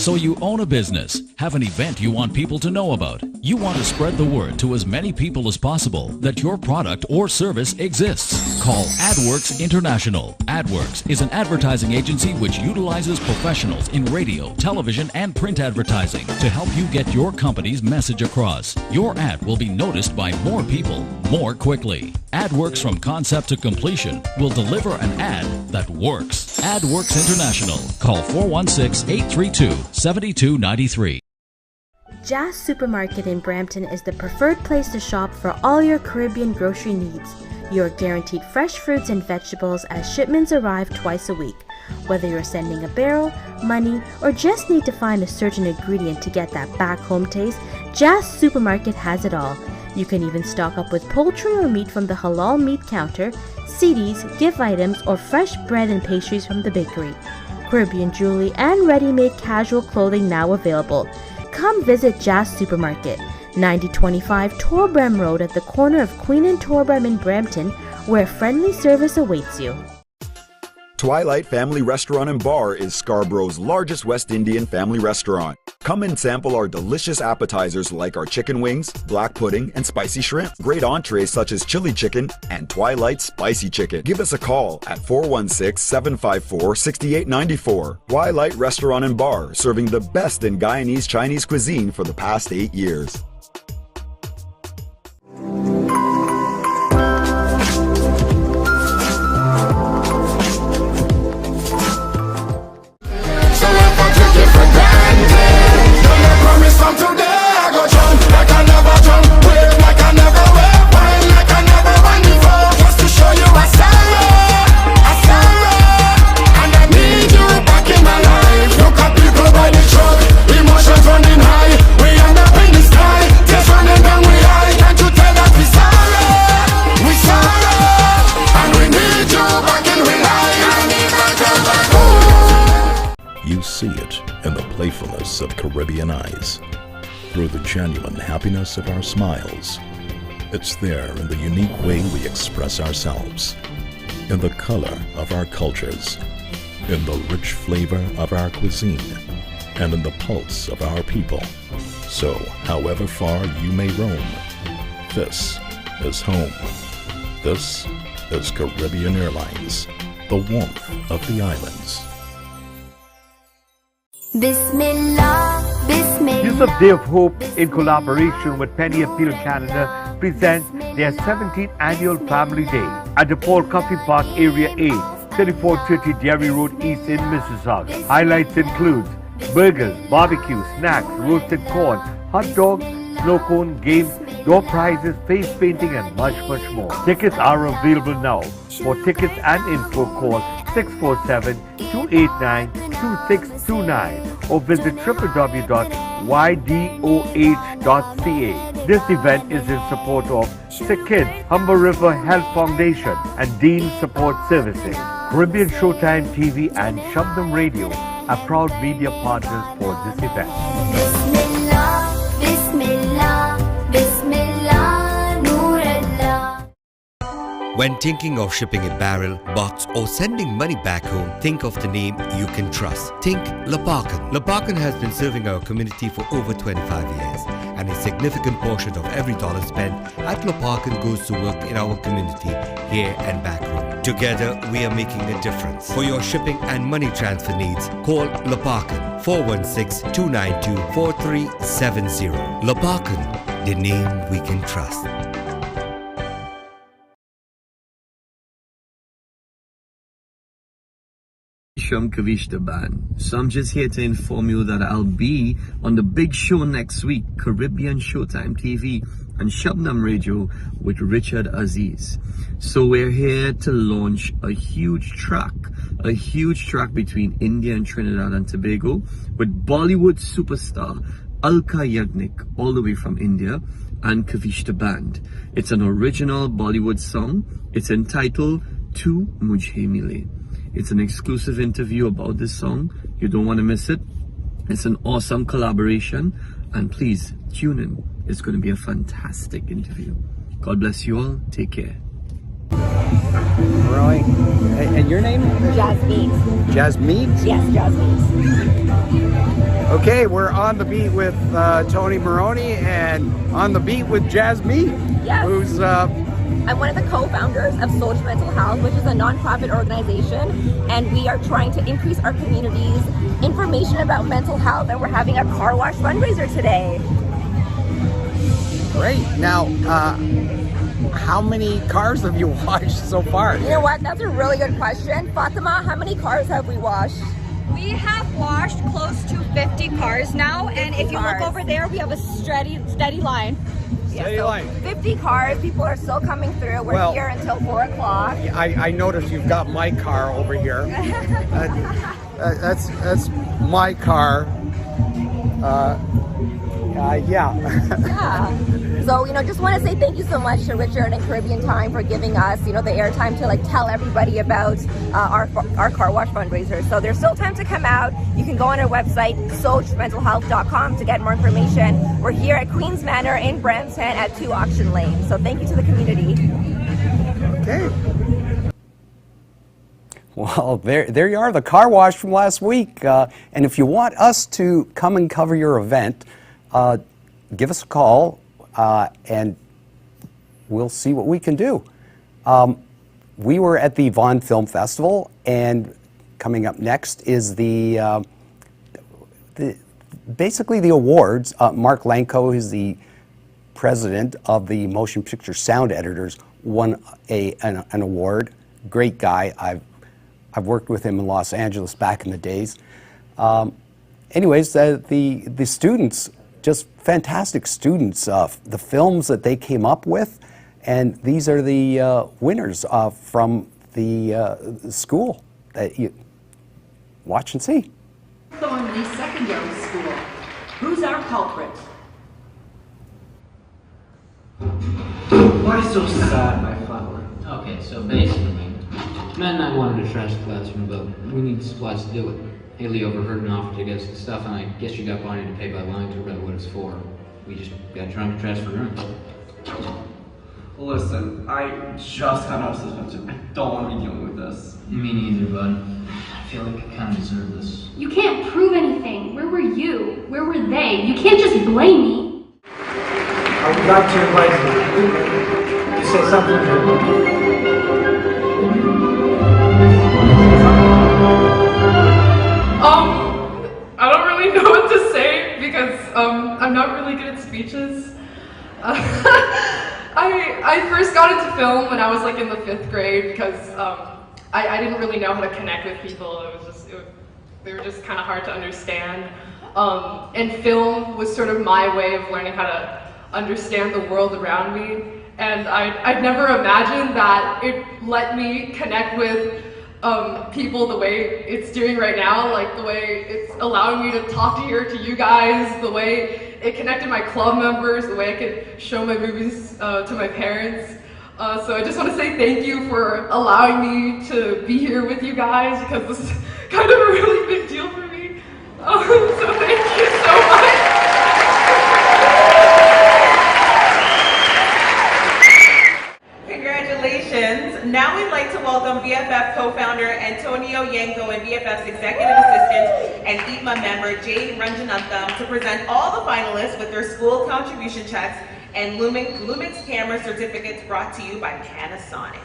So you own a business, have an event you want people to know about. You want to spread the word to as many people as possible that your product or service exists. Call AdWorks International. AdWorks is an advertising agency which utilizes professionals in radio, television, and print advertising to help you get your company's message across. Your ad will be noticed by more people more quickly. AdWorks from concept to completion will deliver an ad that works. AdWorks International. Call 416-832-7293. Jazz Supermarket in Brampton is the preferred place to shop for all your Caribbean grocery needs. You're guaranteed fresh fruits and vegetables as shipments arrive twice a week. Whether you're sending a barrel, money, or just need to find a certain ingredient to get that back home taste, Jazz Supermarket has it all. You can even stock up with poultry or meat from the halal meat counter, CDs, gift items, or fresh bread and pastries from the bakery. Caribbean jewelry and ready-made casual clothing now available. Come visit Jazz Supermarket, 9025 Torbram Road at the corner of Queen and Torbram in Brampton, where friendly service awaits you. Twilight Family Restaurant and Bar is Scarborough's largest West Indian family restaurant. Come and sample our delicious appetizers like our chicken wings, black pudding, and spicy shrimp. Great entrees such as chili chicken and Twilight spicy chicken. Give us a call at 416-754-6894. Twilight Restaurant and Bar, serving the best in Guyanese Chinese cuisine for the past 8 years. From today I go jump like I never jump, wave like I never wave, wine like I never wine before, just to show you I sorry, and I need you back in my life. Look at people by the truck, emotions running high, we end up in the sky, tears running down we eye. Can't you tell that we sorry, and we need you back in my life. You see it in the playfulness of Caribbean eyes, through the genuine happiness of our smiles. It's there in the unique way we express ourselves, in the color of our cultures, in the rich flavor of our cuisine, and in the pulse of our people. So, however far you may roam, this is home. This is Caribbean Airlines, the warmth of the islands. Bismillah, Bismillah. Yusuf Day of Hope, in collaboration with Penny Appeal Canada, presents their 17th annual Family Day at the Paul Coffey Park Area A, 3430 Derry Road East in Mississauga. Highlights include burgers, barbecue, snacks, roasted corn, hot dogs, snow cone, games, door prizes, face painting, and much more. Tickets are available now. For tickets and info, call 647-289-2629 or visit www.ydoh.ca. This event is in support of Sick Kids, Humber River Health Foundation, and Dean Support Services. Caribbean Showtime TV and Shabnam Radio are proud media partners for this event. Bismillah, Bismillah, Noor Allah. When thinking of shipping a barrel, box, or sending money back home, think of the name you can trust. Think Lapakan. Lapakan has been serving our community for over 25 years, and a significant portion of every dollar spent at Lapakan goes to work in our community here and back home. Together, we are making a difference. For your shipping and money transfer needs, call Lapakan 416-292-4370. Lapakan, the name we can trust. From Kavishta Band. So I'm just here to inform you that I'll be on the big show next week, Caribbean Showtime TV and Shabnam Radio with Richard Aziz. So we're here to launch a huge track between India and Trinidad and Tobago with Bollywood superstar Alka Yagnik, all the way from India, and Kavishta Band. It's an original Bollywood song. It's entitled Tu Mujhe Mile. It's an exclusive interview about this song. You don't want to miss it. It's an awesome collaboration. And please, tune in. It's going to be a fantastic interview. God bless you all. Take care. Right. And your name? Jasmine. Jasmine? Yes, Jasmine. Okay, we're on the beat with Tony Maroney and on the beat with Jasmine, Yes. who's I'm one of the co-founders of Soch Mental Health, which is a non-profit organization, and we are trying to increase our community's information about mental health, and we're having a car wash fundraiser today. great. Now, how many cars have you washed so far? You know what? That's a really good question. Fatima, how many cars have we washed? We have washed close to 50 cars now, and if you look over there, we have a steady line. Steady line. 50 cars. People are still coming through. We're here until 4 o'clock. I noticed you've got my car over here. That's my car. Yeah. So, just want to say thank you so much to Richard and Caribbean Time for giving us, the airtime to tell everybody about our car wash fundraiser. So there's still time to come out. You can go on our website, sochmentalhealth.com, to get more information. We're here at Queens Manor in Brampton at 2 Auction Lane. So thank you to the community. Okay. Well, there you are, the car wash from last week. And if you want us to come and cover your event, give us a call and we'll see what we can do. We were at the Vaughan Film Festival, and coming up next is basically the awards. Mark Lanko, who's the president of the Motion Picture Sound Editors, won an award. Great guy. I've worked with him in Los Angeles back in the days. Anyways, the students, just fantastic students, the films that they came up with, and these are the winners from the school that you watch and see. Thornley Secondary School. Who's our culprit? Why so sad, my flower? Okay, so basically, Matt and I wanted to trash the classroom, but we need supplies to do it. Haley overheard and offered to get us the stuff, and I guess she got Bonnie to pay by lying to her about what it's for. We just got drunk and trashed the room. Well, listen, I just got out of suspension. I don't want to be dealing with this. Me neither, bud. I feel like I kind of deserve this. You can't prove anything. Where were you? Where were they? You can't just blame me. I would like to invite you to say something to me. I don't really know what to say because I'm not really good at speeches. I first got into film when I was in the 5th grade because I didn't really know how to connect with people. They were just kind of hard to understand. And film was sort of my way of learning how to understand the world around me. And I'd never imagined that it let me connect with people the way it's doing right now, the way it's allowing me to talk to you guys, the way it connected my club members, the way I could show my movies to my parents. So I just want to say thank you for allowing me to be here with you guys, because this is kind of a really big deal for me. So thank you so much. Congratulations. Now we'd like to welcome BFF co-founder Antonio Yango and BFF's executive assistant and ITMA member Jade Ranjanantham to present all the finalists with their school contribution checks and Lumix camera certificates brought to you by Panasonic.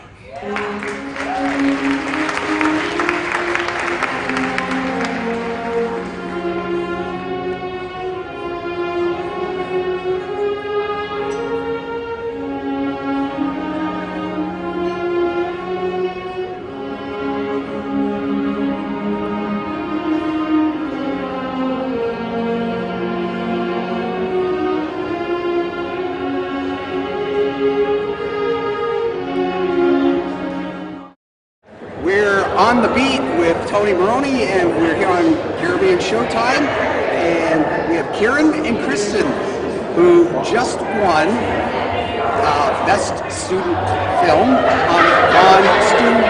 On the beat with Tony Maroney, and we're here on Caribbean Showtime, and we have Kieran and Kristen, who just won Best Student Film on the Vaughan student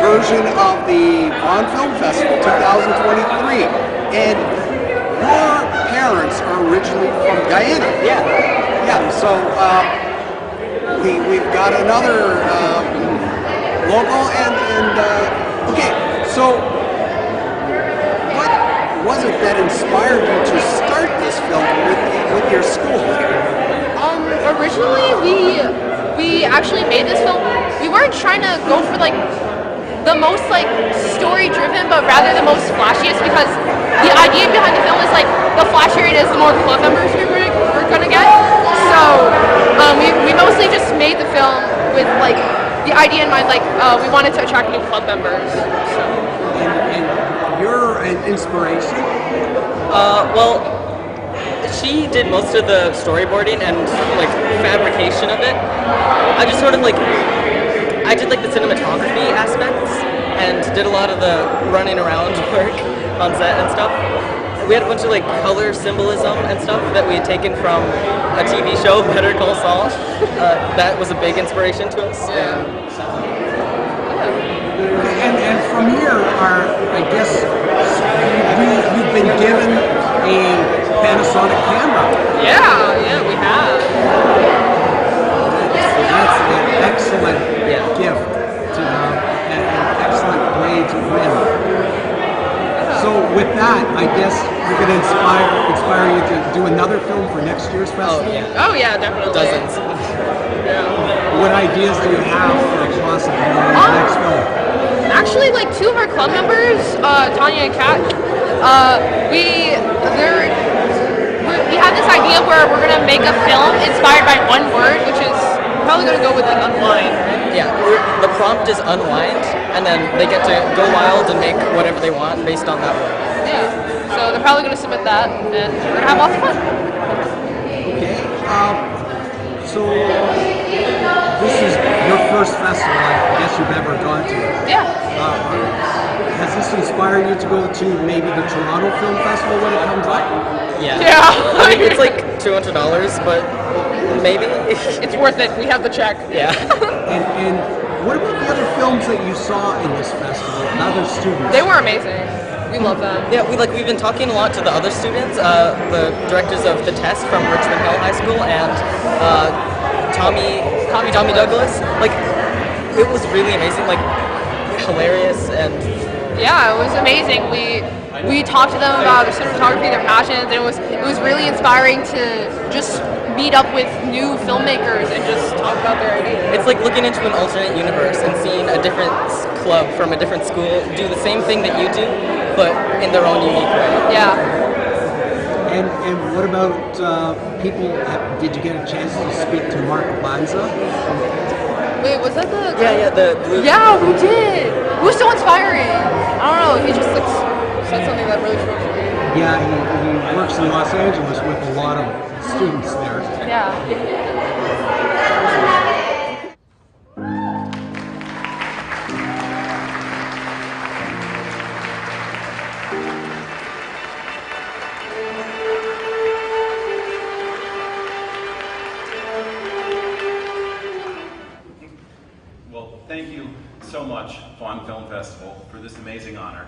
version of the Vaughan Film Festival 2023. And your parents are originally from Guyana. Yeah. So we've got another local and okay, so what was it that inspired you to start this film with your school here? Originally, we actually made this film. We weren't trying to go for like the most like story driven, but rather the most flashiest, because the idea behind the film is like the flashier it is, the more club members we're gonna get. So we mostly just made the film with like the idea in mind, like we wanted to attract new club members. So. And you're an inspiration? Well, she did most of the storyboarding and like fabrication of it. I just sort of like, I did like the cinematography aspects and did a lot of the running around work on set and stuff. We had a bunch of like color symbolism and stuff that we had taken from a TV show, Better Call Saul. That was a big inspiration to us. And from here, I guess you've been given a Panasonic camera. Yeah, we have. So that's an excellent gift to an excellent way to win. So with that, I guess we're going to inspire you to do another film for next year's festival. Oh yeah, definitely. Dozens. What ideas do you have for possibly the next film? Actually, like 2 of our club members, Tanya and Kat, we have this idea where we're gonna make a film inspired by one word, which is probably gonna go with like unwind. Yeah, the prompt is unwind, and then they get to go wild and make whatever they want based on that word. Yeah, so they're probably gonna submit that, and we're gonna have lots of fun. Okay, so this is your first festival I guess you've ever gone to. Yeah. Has this inspired you to go to maybe the Toronto Film Festival when it comes up? Yeah. I mean, it's like $200, but maybe. It's worth it. We have the check. Yeah. And what about the other films that you saw in this festival, and other students? They were amazing. We love them. Yeah, we've been talking a lot to the other students, the directors of The Test from Richmond Hill High School, and Tommy Douglas. Like, it was really amazing, like hilarious, and yeah, it was amazing. We talked to them about their cinematography, their passions, and it was really inspiring to just meet up with new filmmakers and just talk about their ideas. It's like looking into an alternate universe and seeing a different club from a different school do the same thing that you do, but in their own unique way. Yeah. And what about people? Did you get a chance to speak to Mark Banza? Wait, was that the? Yeah, the blue. Yeah, we did. It was so inspiring. I don't know. He just like said something that really spoke to me. Yeah, he works in Los Angeles with a lot of students there. Yeah. Thank you so much, Vaughan Film Festival, for this amazing honor.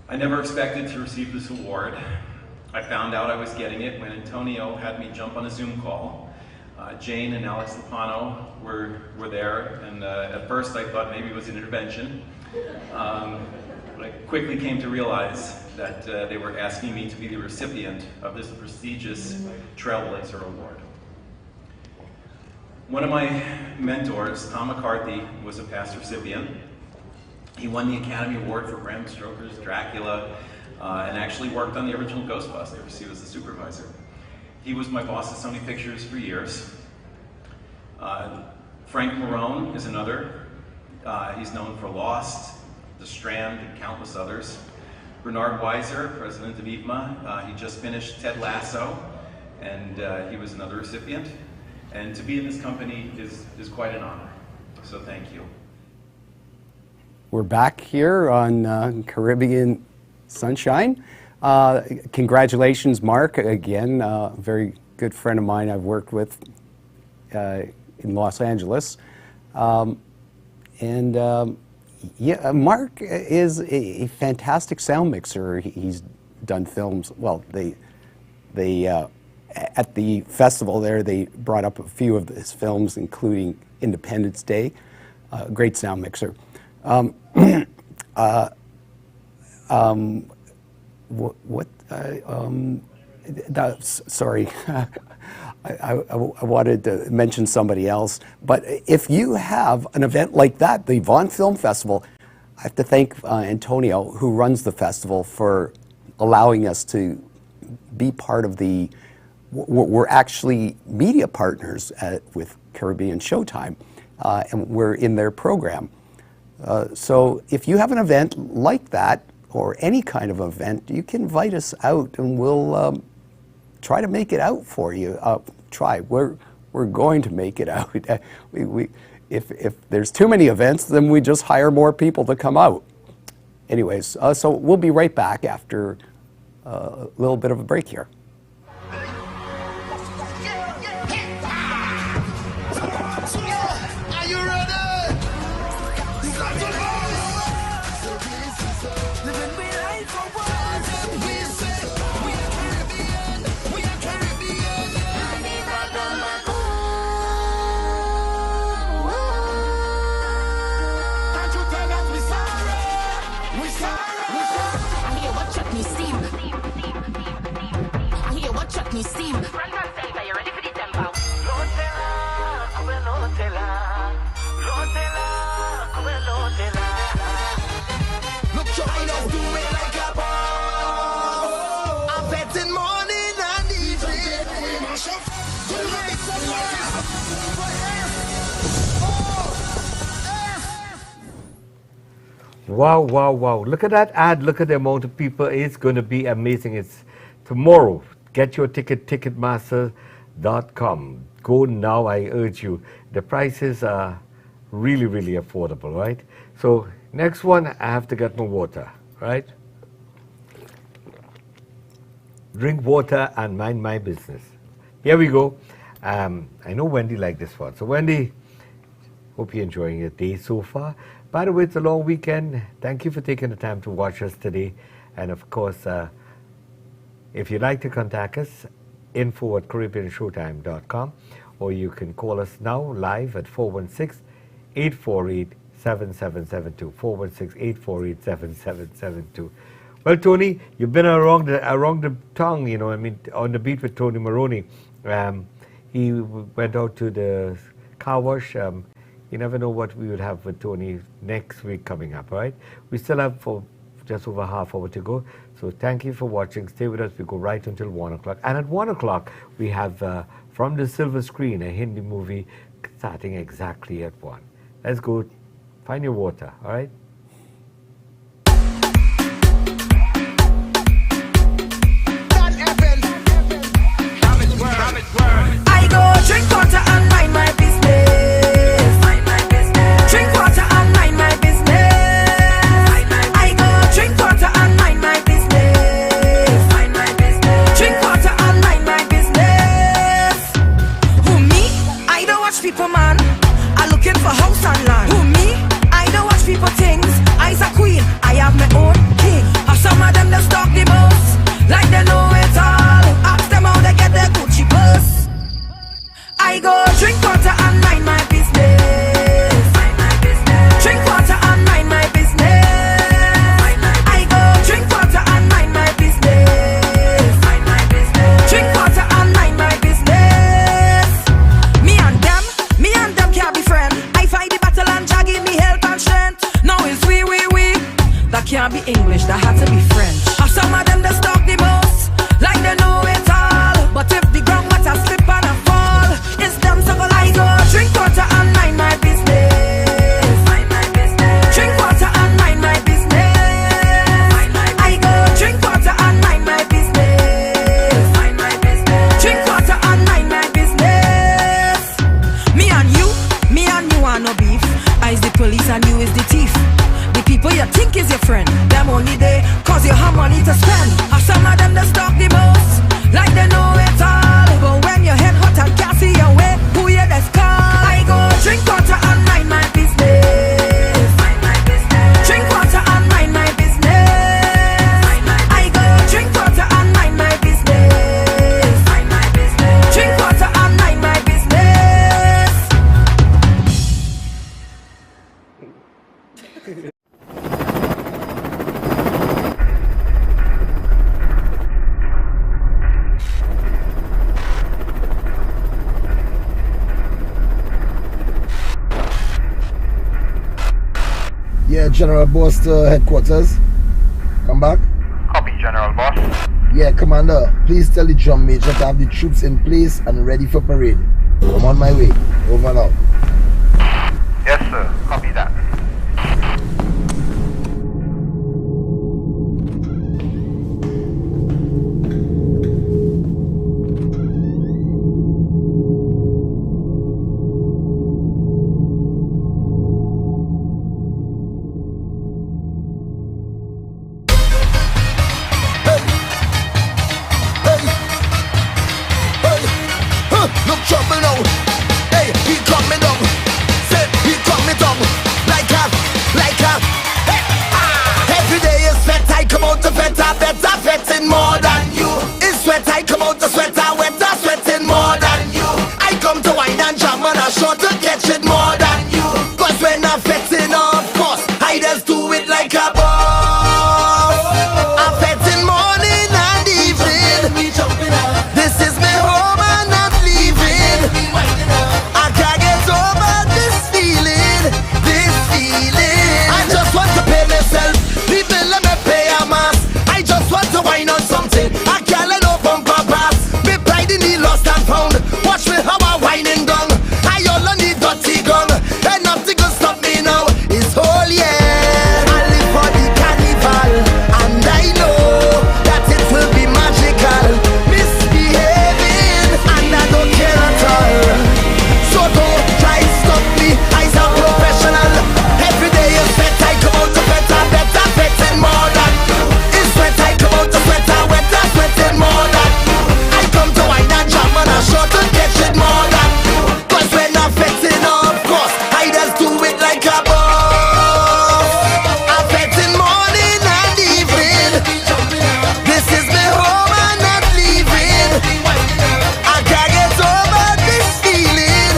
I never expected to receive this award. I found out I was getting it when Antonio had me jump on a Zoom call. Jane and Alex Lupano were there, and at first I thought maybe it was an intervention. But I quickly came to realize that they were asking me to be the recipient of this prestigious Trailblazer Award. One of my mentors, Tom McCarthy, was a past recipient. He won the Academy Award for Bram Stoker's Dracula and actually worked on the original Ghostbusters. He was the supervisor. He was my boss at Sony Pictures for years. Frank Marone is another. He's known for Lost, The Strand, and countless others. Bernard Weiser, president of IFMA, he just finished Ted Lasso, and he was another recipient. And to be in this company is quite an honor, so thank you. We're back here on Caribbean Sunshine. Congratulations, Mark, again, a very good friend of mine I've worked with in Los Angeles. Yeah, Mark is a fantastic sound mixer. He's done films, well, at the festival there, they brought up a few of his films, including Independence Day, great sound mixer. Sorry, I wanted to mention somebody else. But if you have an event like that, the Vaughan Film Festival, I have to thank Antonio, who runs the festival, for allowing us to be part of the. We're actually media partners with Caribbean Showtime, and we're in their program. So if you have an event like that, or any kind of event, you can invite us out, and we'll try to make it out for you. We're going to make it out. If there's too many events, then we just hire more people to come out. Anyways, so we'll be right back after a little bit of a break here. Are you ready? Living we life for one. We say we are Caribbean. We are Caribbean. Can't you tell us we sorry? We sorry. I hear what chutney steam. I hear what chutney steam. You ready for the tempo? Look, try now, do it like a boss. I'm betting morning and evening. Wow, wow, wow. Look at that ad. Look at the amount of people. It's going to be amazing. It's tomorrow. Get your ticket, ticketmaster.com. Go now, I urge you. The prices are really, really affordable, right? So next one, I have to get my water, right? Drink water and mind my business. Here we go. I know Wendy liked this one. So Wendy, hope you're enjoying your day so far. By the way, it's a long weekend. Thank you for taking the time to watch us today. And of course, if you'd like to contact us, info@caribbeanshowtime.com, or you can call us now live at 416-848-7772, 416-848-7772. Well, Tony, you've been around the tongue, you know, I mean, on the beat with Tony Maroney. He went out to the car wash. You never know what we would have with Tony next week coming up, all right? We still have for just over half hour to go. So thank you for watching. Stay with us. We go right until 1 o'clock. And at 1 o'clock, we have From the Silver Screen, a Hindi movie starting exactly at 1. Let's go find your water, all right? I go drink water and mind my business. Drink water and mind my business. I go drink water and mind my business. Drink water and mind my business. Who me? I don't watch people, man. I'm looking for house and land. Who me? I don't watch people things. I's a queen. I have my own king. How some of them just talk the most, like they know it all. Ask them how they get their Gucci purse. I go drink water and mind my business. Drink water and mind my business. I go drink water and mind my business. Drink water and mind my business. Me and them can't be friends. I fight the battle and Jah give me help and strength. Now it's we. That can't be English, that had to be French. Some of them just talk the most, like they know it all. But if the ground water slip and I fall, it's them so I go drink water and mind my business. Drink water and mind my business. I go drink water and mind my business. Drink water and mind my business. Me and you are no beef. I is the police and you is the thief. The people you think is your friend, them only there cause you have money to spend. Some of them just talk the most, like they know it all. But when your head hot and can't see your way, who you just call? I go drink water and mind my business. Drink water and mind my business. I go drink water and mind my business. Drink water and mind my business. Yeah, General Boss to headquarters. Come back. Copy, General Boss. Yeah, Commander, please tell the drum major to have the troops in place and ready for parade. I'm on my way. Over and out. Yes, sir. Copy that. No trouble now. Hey, he cut me down. Say, he cut me down. Like a. Hey, every day is sweat, I come out to better, sweating more than you. It's sweat, I come out to sweater, wetter, sweating more than you. I come to wine and jam and I short to catch it more than you. Cause when I'm fetting, of course, I just do it like a boss. I'm fetting morning and evening. This is my home and not leaving. I can't get over this feeling. I just want to pay myself. People let me pay a mass. I just want to wine on something. I can't let no bumper pass. Me pride in the lost and found. Watch me how I whining down. I all need dirty gun. And nothing can stop me now. It's whole year. I live for the carnival. And I know that it will be magical. Misbehaving and I don't care at all. So don't try stop me. I'm a professional. Every day is sweat. I come out to better, sweating more than you. It's sweat. I come out to sweater, wetter, sweating more than you. I come to wine and jam and I short to catch it more than you. Cause when I'm fetting, of course, I just do it like a boss. I'm fetting morning and evening. This is my home and not leaving. I can't get over this feeling.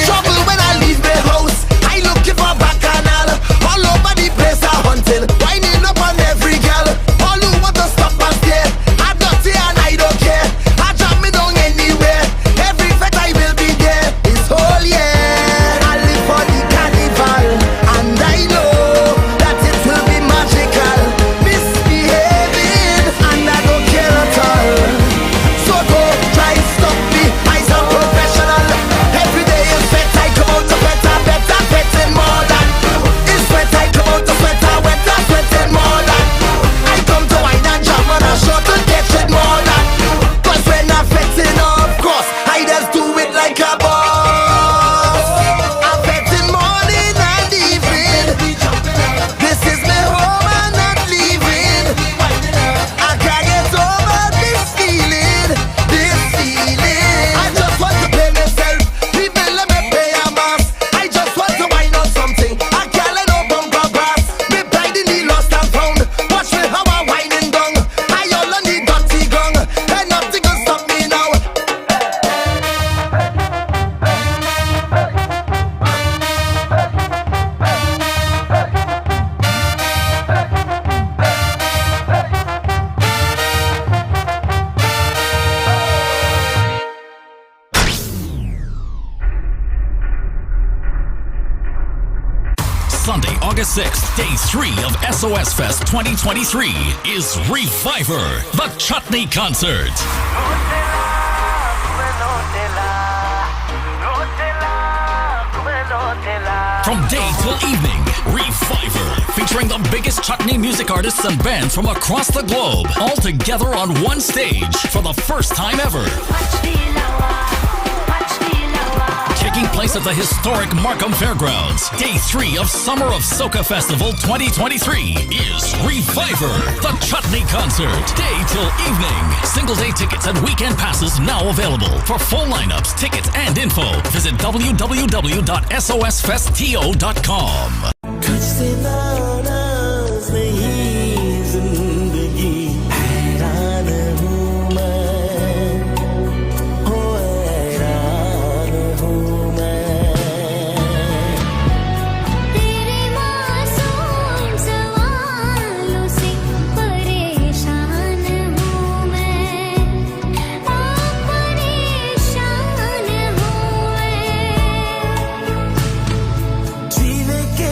Trouble when I leave my house. I looking for bacchanal. All over the place I hunting. Winding up on every girl. All who want to stop and stare. I'm dirty and I don't care. I jam me down anywhere. Every fete I will be there. It's whole year. I live for the carnival. And I know that it will be magical. Misbehaving and I don't care at all. So don't try stop me. I'm a professional. Every day is sweat. I come out to better, sweating more than you. It's sweat. I come out to sweater, wetter, sweating more than you. I come to wine and jam and I short to catch it more than you. Cause when I'm fetting, of course, I just do it like a boss. I'm fetting morning and evening. This is my home and not leaving. I can't get over this feeling. I just want to pay myself. People let me pay a mass. I just want to wine on something. I can't let no bumper pass. Me pride in the lost and found. Watch me how I whining down. I all need dirty gun. And nothing can stop me now. Sunday, August 6th, Day 3 of SOS Fest 2023 is Reviver, the Chutney Concert. From day till evening, Reviver, featuring the biggest chutney music artists and bands from across the globe, all together on one stage for the first time ever. Taking place at the historic Markham Fairgrounds, Day 3 of Summer of Soca Festival 2023 is Reviver, the Chutney Concert. Day till evening. Single day tickets and weekend passes now available. For full lineups, tickets, and info, visit www.sosfestto.com. जीने के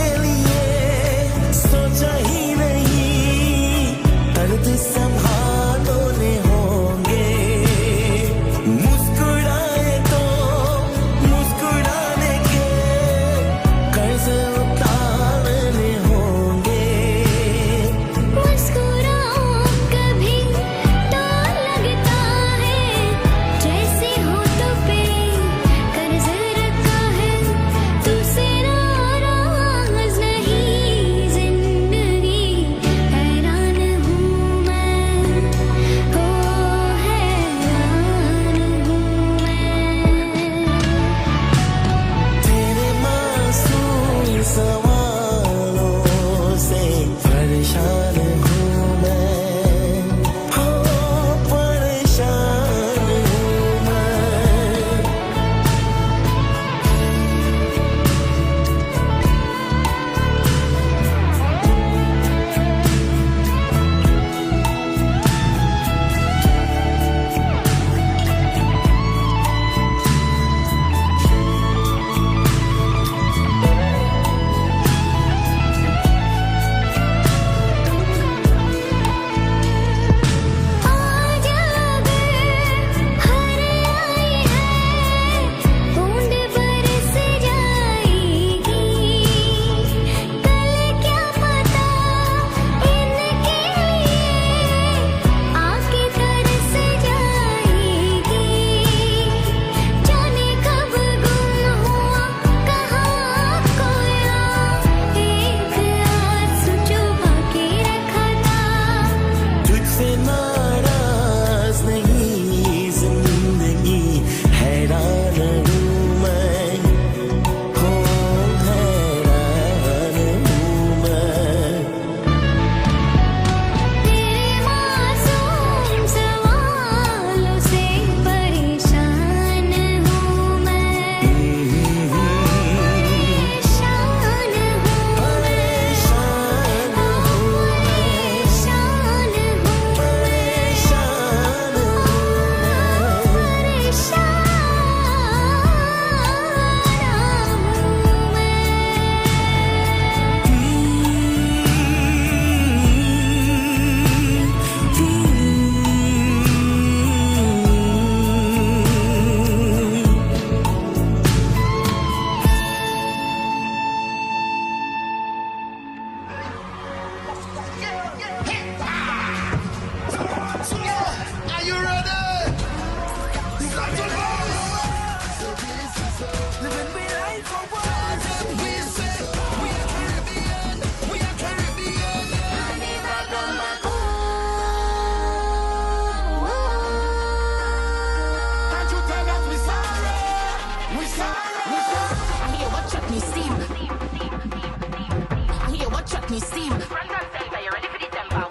me steam. Front and center, you ready for the tempo?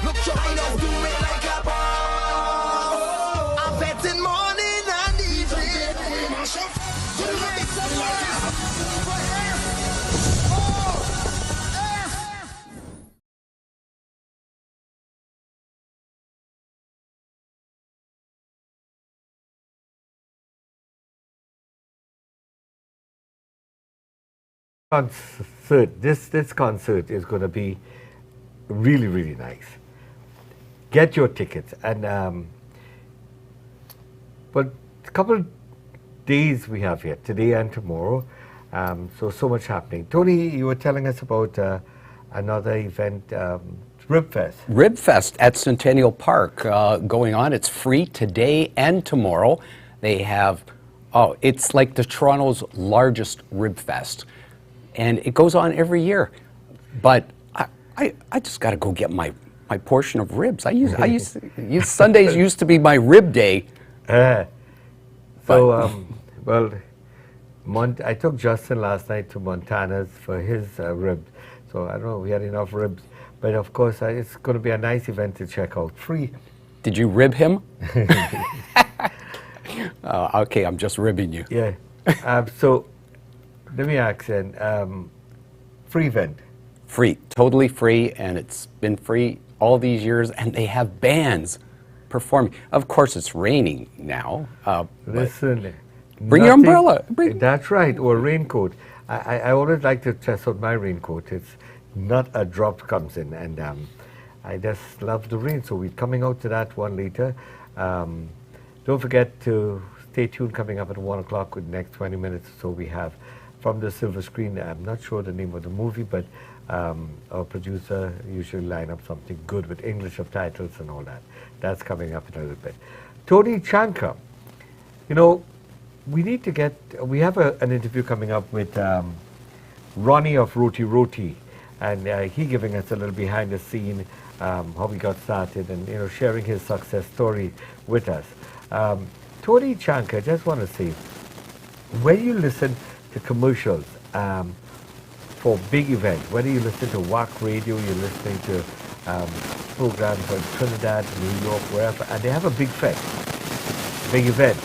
Look, Chucky, now do it like a boss. I'm betting morning and evening. Do it somewhere. Concert. This concert is going to be really, really nice. Get your tickets, and but a couple of days we have here, today and tomorrow. So much happening. Tony, you were telling us about another event, Ribfest. Ribfest at Centennial Park going on. It's free today and tomorrow. They have, it's like the Toronto's largest Ribfest. And it goes on every year. But I just got to go get my portion of ribs. I used Sundays used to be my rib day. Well, I took Justin last night to Montana's for his ribs. So I don't know, we had enough ribs. But of course, it's going to be a nice event to check out. Free. Did you rib him? Okay, I'm just ribbing you. Yeah. So let me ask then, free event. Free, totally free, and it's been free all these years, and they have bands performing. Of course, it's raining now. Listen, bring your umbrella. That's right, or a raincoat. I always like to test out my raincoat. It's not a drop comes in, and I just love the rain. So we're coming out to that one later. Don't forget to stay tuned. Coming up at 1 o'clock with the next 20 minutes. So we have from the silver screen. I'm not sure the name of the movie, but our producer usually line up something good with English subtitles and all that. That's coming up in a little bit. Tony Chanka, you know, we have an interview coming up with Ronnie of Roti Roti, and he giving us a little behind the scene, how he got started, and sharing his success story with us. Tony Chanka, I just want to say, when you listen to commercials for big events, whether you listen to WAC Radio, you're listening to programs in Trinidad, New York, wherever, and they have a big event,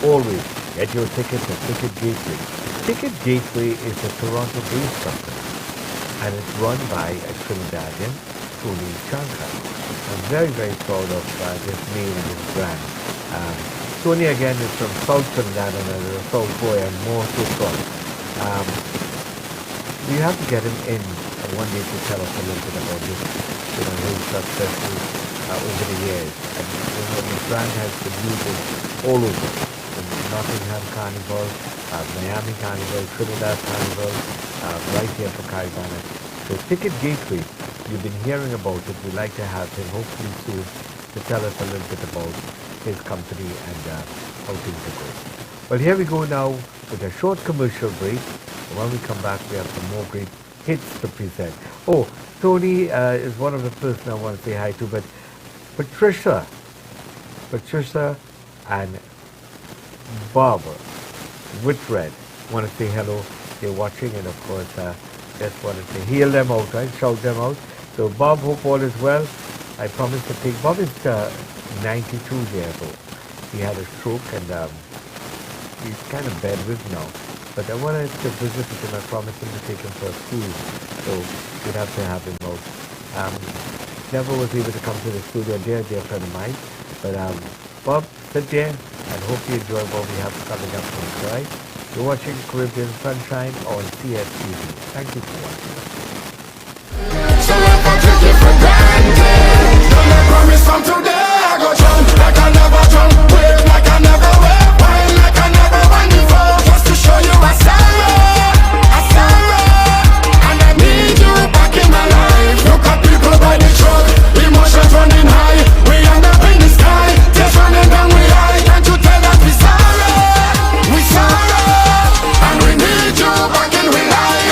always get your tickets at Ticket Gateway. Ticket Gateway is a Toronto-based company, and it's run by a Trinidadian, Tony Chanka. I'm very, very proud of this name and this brand. Tony, again, is from South Trinidad, and as a South boy, I'm more so proud. We have to get him in one day to tell us a little bit about his successes over the years. And the brand has been used all over. Nottingham Carnival, Miami Carnival, Trinidad Carnival, right here for Caribana. So Ticket Gateway, you've been hearing about it. We'd like to have him hopefully soon to tell us a little bit about his company and how things are going. Well, here we go now with a short commercial break. When we come back, we have some more great hits to present. Oh, Tony is one of the persons I want to say hi to, but Patricia and Bob Whitred want to say hello. They're watching, and of course, just wanted to hail them out, right? Shout them out. So Bob, hope all is well. I promise to take, Bob is 92 years old. He had a stroke, and he's kind of bedridden now. But I wanted to visit with him. I promised him to take him for a cruise. So we'd have to have him out. Never was able to come to the studio, dear friend of mine. But Bob, sit there and hope you enjoy what we have coming up next, right? You're watching Caribbean Sunshine on CSTV. Thank you for watching. So if I take it for granted, don't let promise from today. I go jump like I never jump, wave like I never wave, wine like I never wine before, just to show you I sorry, and I need you back in my life. Look at people by the truck, emotions running high, we end up in the sky, tears running down we high. Can't you tell that we sorry, and we need you back in we life.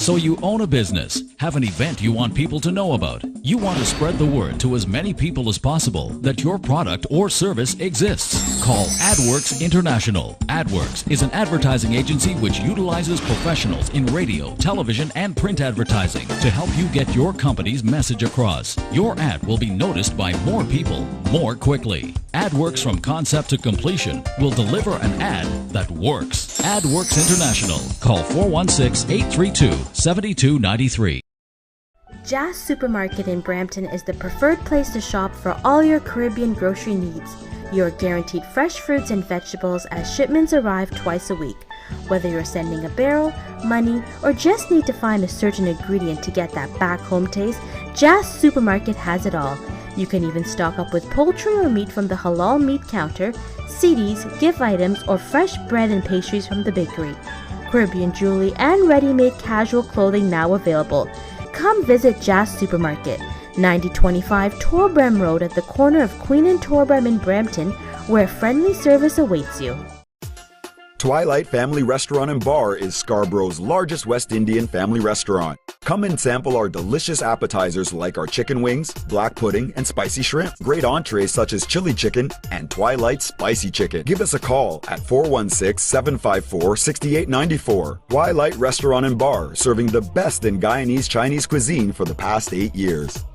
So you Own a business? Have an event you want people to know about? You want to spread the word to as many people as possible that your product or service exists? Call AdWorks International. AdWorks is an advertising agency which utilizes professionals in radio, television, and print advertising to help you get your company's message across. Your ad will be noticed by more people more quickly. AdWorks from concept to completion will deliver an ad that works. AdWorks International. Call 416-832-7293. Jazz Supermarket in Brampton is the preferred place to shop for all your Caribbean grocery needs. You are guaranteed fresh fruits and vegetables as shipments arrive twice a week. Whether you're sending a barrel, money, or just need to find a certain ingredient to get that back home taste, Jazz Supermarket has it all. You can even stock up with poultry or meat from the halal meat counter, CDs, gift items, or fresh bread and pastries from the bakery. Caribbean jewelry and ready-made casual clothing now available. Come visit Jazz Supermarket, 9025 Torbram Road at the corner of Queen and Torbram in Brampton, where friendly service awaits you. Twilight Family Restaurant and Bar is Scarborough's largest West Indian family restaurant. Come and sample our delicious appetizers like our chicken wings, black pudding, and spicy shrimp. Great entrees such as chili chicken and Twilight Spicy Chicken. Give us a call at 416-754-6894. Twilight Restaurant and Bar, serving the best in Guyanese Chinese cuisine for the past 8 years.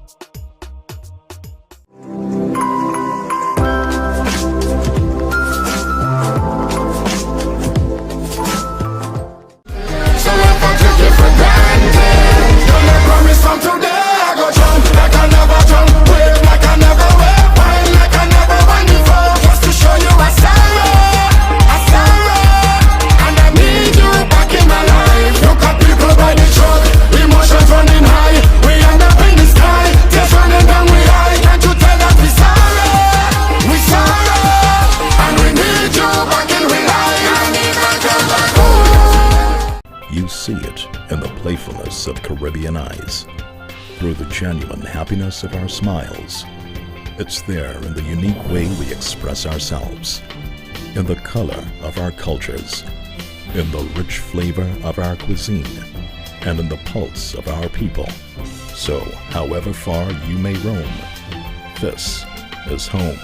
From today I go jump like I never jump, wave like I never wave, wine like I never wine before, just to show you I'm sorry, and I need you back in my life. Look at people by the truck, emotions running high, we end up in the sky, tears running down we high. Can't you tell that we sorry, and we need you back in we life. I need my girl back home. You see it in the playfulness of Caribbean eyes, through the genuine happiness of our smiles. It's there in the unique way we express ourselves, in the color of our cultures, in the rich flavor of our cuisine, and in the pulse of our people. So, however far you may roam, this is home.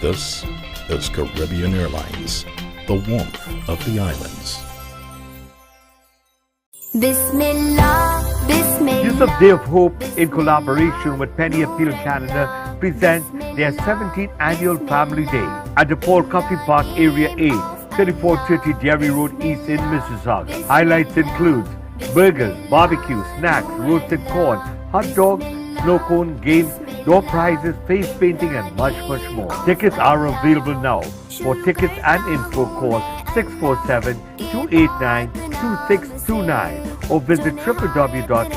This is Caribbean Airlines, the warmth of the islands. Bismillah, Bismillah. Yusuf Day of Hope, in collaboration with Penny Appeal Canada, presents their 17th annual Family Day at the Paul Coffee Park Area 8, 3430 Derry Road East in Mississauga. Highlights include burgers, barbecue, snacks, roasted corn, hot dogs, snow cone, games, door prizes, face painting, and much more. Tickets are available now. For tickets and info, call 647-289-2629 or visit www.ydoh.ca.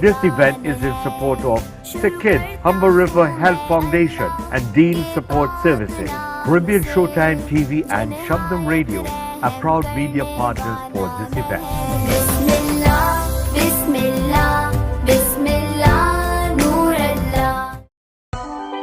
This event is in support of Sick Kids, Humber River Health Foundation, and Dean Support Services. Caribbean Showtime TV and Shabnam Radio are proud media partners for this event. Bismillah, Bismillah, Bismillah, Noor Allah.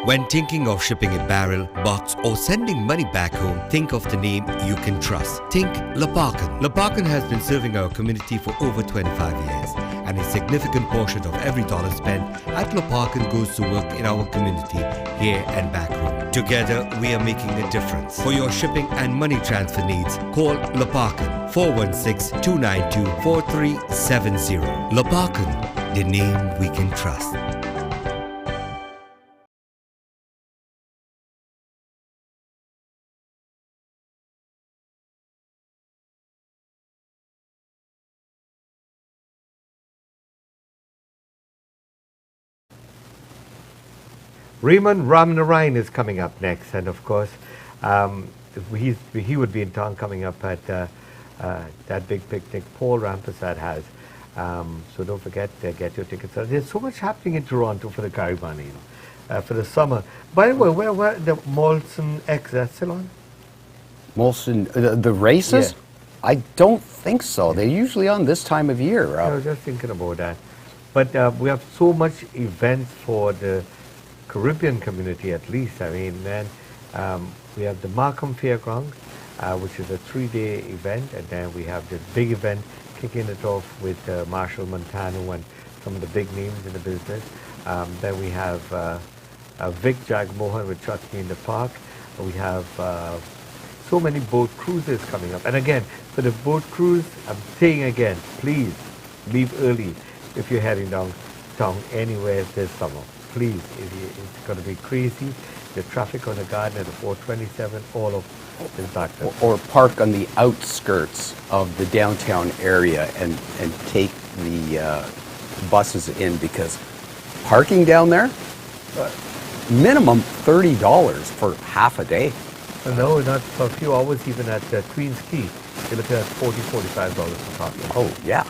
When thinking of shipping a barrel, box, or sending money back home, think of the name you can trust. Think Lapakan. Lapakan has been serving our community for over 25 years, and a significant portion of every dollar spent at Lapakan goes to work in our community here and back home. Together, we are making a difference. For your shipping and money transfer needs, call Lapakan 416-292-4370. Lapakan, the name we can trust. Raymond Ramnarayan is coming up next, and of course, he would be in town coming up at that big picnic Paul Rampersad has. So don't forget to get your tickets. There's so much happening in Toronto for the Caribbean, for the summer. By the way, where the Molson X, that's still on? Molson, the races? Yeah. I don't think so. They're usually on this time of year. I was just thinking about that. But we have so much events for the Caribbean community, at least. I mean, man, we have the Markham Fairgrounds. which is a 3-day event, and then we have this big event kicking it off with Marshall Montano and some of the big names in the business. Then we have Vic Jagmohan with Chutney in the Park. We have so many boat cruises coming up. And again, for the boat cruise, I'm saying again, please leave early if you're heading downtown anywhere this summer. Please, it's going to be crazy. The traffic on the Garden at the 427, all of is backed up. Or park on the outskirts of the downtown area and take the buses in, because parking down there, minimum $30 for half a day. No, not for a few hours, even at Queen's Quay. You're looking at $40–45 for parking. Oh, yeah.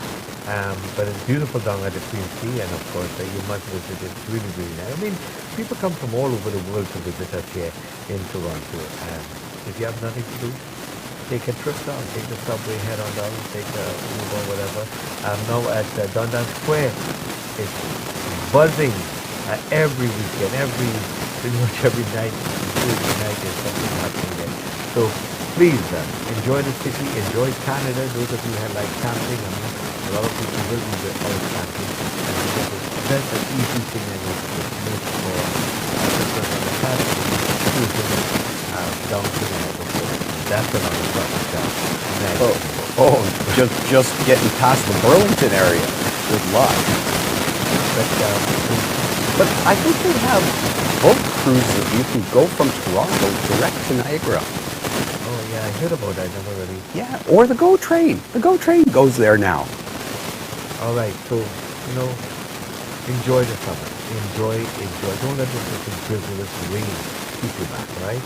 But it's beautiful down at the Queen's Quay, and of course, you must visit. It's really, really nice. I mean, people come from all over the world to visit us here in Toronto. If you have nothing to do, take a trip down, take the subway, head on down, take a Uber, whatever. Now at Dundas Square, it's buzzing every weekend, pretty much every night, Tuesday night there's something happening there. So please enjoy the city, enjoy Canada. Those of you who like camping, a lot of people will be out camping, and that's an easy thing and it's make for Christmas and the past down to the airport. That's another topic down. Just getting past the Burlington area. Good luck. But I think they have boat cruises. You can go from Toronto direct to Niagara. Oh yeah, I heard about that. I never really. Yeah, or the GO train. The GO train goes there now. All right, so enjoy the summer. Enjoy. Don't let this drizzle, rain keep you back. All right.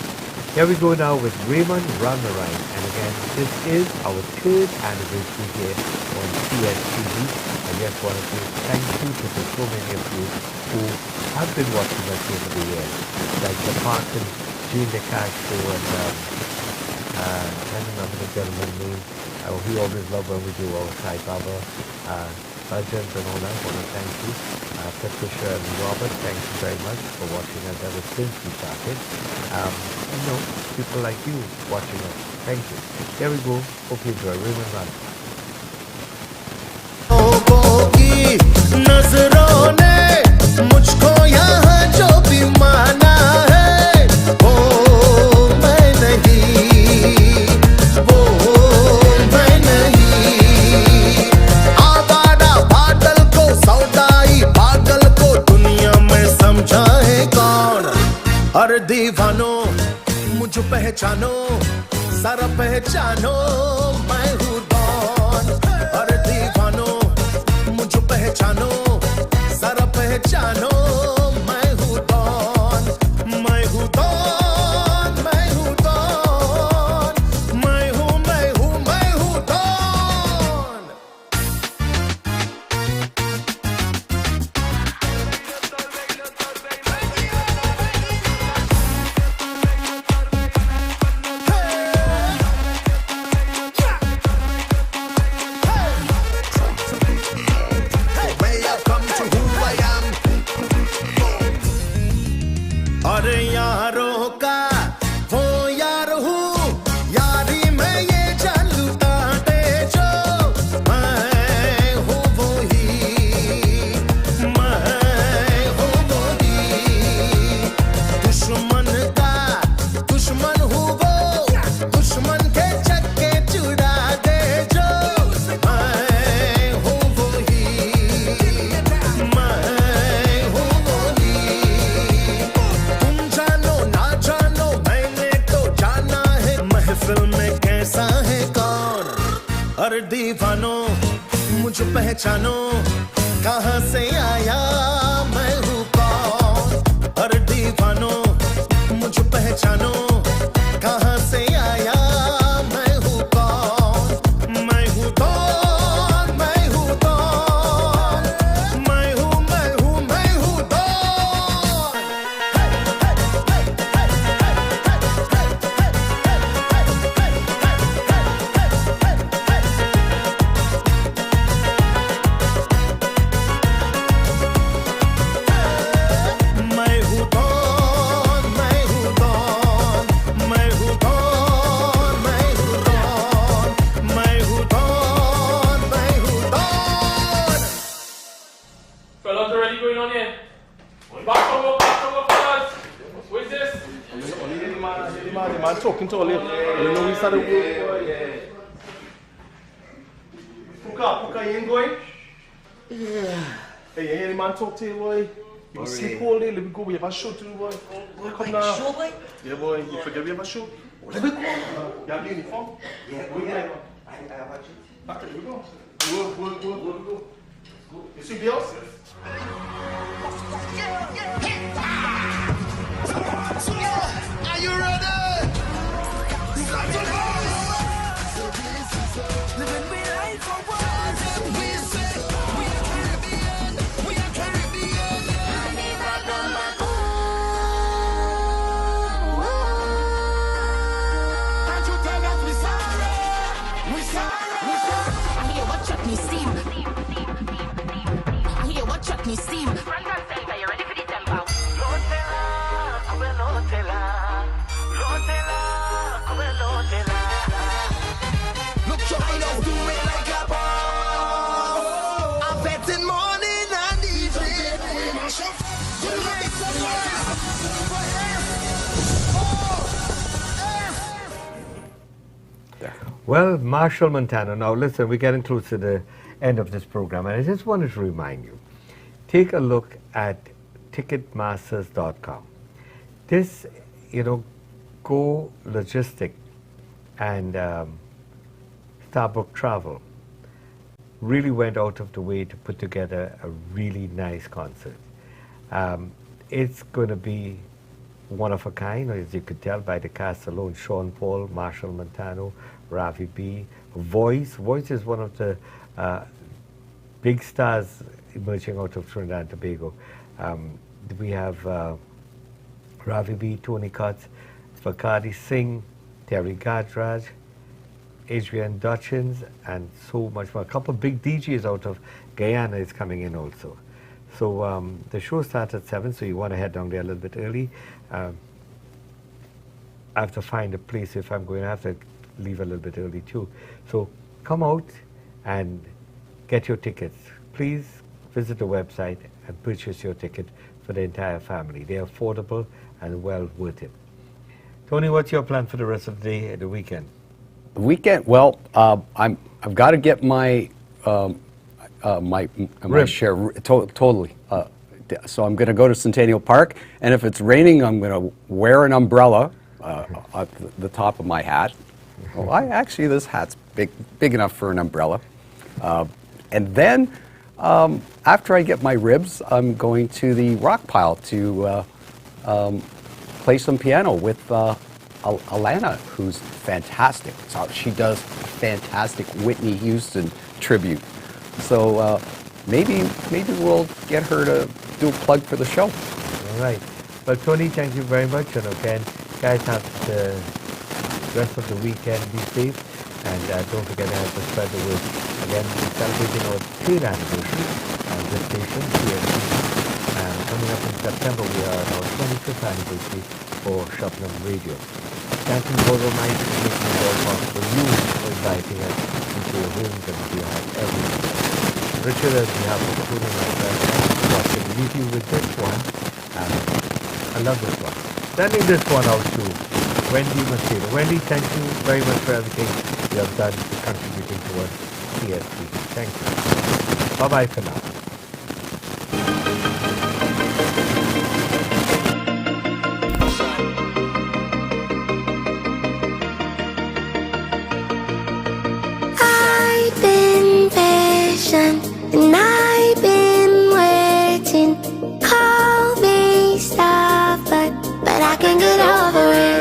Here we go now with Raymond Run the Ride, and again, this is our 3rd anniversary here on CSTV. I just want to say thank you to so many of you who have been watching us over the years, like the Park and Gene DeCastro and I can't remember the gentleman's name. He always loved when we do our Sai Baba legends and all that. I want to thank you. Patricia and Robert, thank you very much for watching us ever since we started. People like you watching us. Thank you. Here we go. Hope you enjoy. Raymond Run. नजरों ने मुझको यहाँ जो भी माना है वो मैं नहीं आवारा बादल को सौदाई पागल को दुनिया में समझाए कौन हर दीवानों मुझे पहचानो सारा पहचानो मैं हूँ डॉन हर दीवानों मुझे पहचानो सारा पहचानो मैं हूँ डॉन मैं हूँ डॉन मैं हूँ डॉन मैं हूँ डॉन अरे यारों का वो यार हूँ यारी में ये जान लूटा दे जो मैं हूँ वही दुश्मन का दुश्मन हूँ वो दुश्मन के चक्के चुरा दे जो मैं हूँ वही तुम जानो ना जानो मैंने तो जाना है महफिल में कैसा है कौन अरे दीवानों मुझे पहचानो कहाँ से आया मैं हूँ कौन अरे दीवानों मुझे पहचानो कहाँ से आया मैं हूँ कौन मैं हूँ कौन मैं हूँ कौन मैं हूँ कौन मैं हूँ don man talking to all you. You know we started work, boy. Yeah. Puka, you ain't going? Yeah. Hey, any man talk to you, boy? You sleep all day, let me go. We have a show too, boy. Come now. Show, boy? Yeah, boy. You forget we have a show? Let me go. You have the uniform? Yeah, go. I have a show. Okay, we go. Go. You see the house? Are you ready? Living me life for once, and we say we are Caribbean. Can't you tell us we sorry? We sorry. I hear what chutney steam. I hear what chutney steam. Front and center, you ready for the tempo? Look, try now, do it like a boss. I'm betting morning and evening. Well, Marshall Montano. Now listen, we're getting close to the end of this program, and I just wanted to remind you, take a look at Ticketmasters.com. This, Go Logistic and Starbuck Travel really went out of the way to put together a really nice concert. It's going to be one of a kind, as you could tell by the cast alone. Sean Paul, Marshall Montano, Ravi B, Voice. Voice is one of the big stars emerging out of Trinidad and Tobago. We have Ravi B, Tony Cutts, Svakadi Singh, Terry Gadraj, Adrian Dutchins, and so much more. A couple of big DJs out of Guyana is coming in also. So the show starts at 7, so you want to head down there a little bit early. I have to find a place if I'm going to have to leave a little bit early too. So come out and get your tickets. Please visit the website and purchase your ticket for the entire family. They're affordable and well worth it. Tony, what's your plan for the rest of the day, the weekend? The weekend, well, I've got to get my my share totally. So I'm going to go to Centennial Park, and if it's raining, I'm going to wear an umbrella at the top of my hat. Well, actually, this hat's big enough for an umbrella. And then, after I get my ribs, I'm going to the rock pile to play some piano with Alana, who's fantastic. So she does a fantastic Whitney Houston tribute. So maybe we'll get her to do a plug for the show. All right. Well, Tony, thank you very much. And again, guys, have the rest of the weekend. Be safe. And don't forget to help us spread the word. Again, we're celebrating our 3rd anniversary on this station, CST. And coming up in September, we are on our 25th anniversary for Shopnum Radio. Thank you for reminding us making it all possible. You for inviting us into your homes and to your house every week. Richard, as we have a student myself, I can leave you with this one. I love this one. Sending this one out to Wendy Macedo. Wendy, thank you very much for everything you have done to contributing towards CST. Thank you. Bye-bye for now. I've been patient and I've been waiting. Call me stubborn, but I can get over it.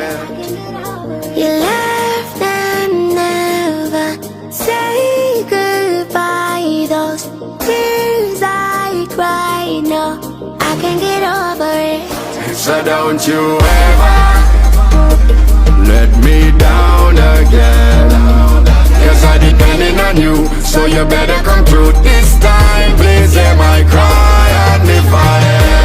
You left and never say goodbye. Those tears I cry, no, I can get over it. So don't you ever let me down again. Cause I'm depending on you, so you better come through this time. Please hear my cry, and if I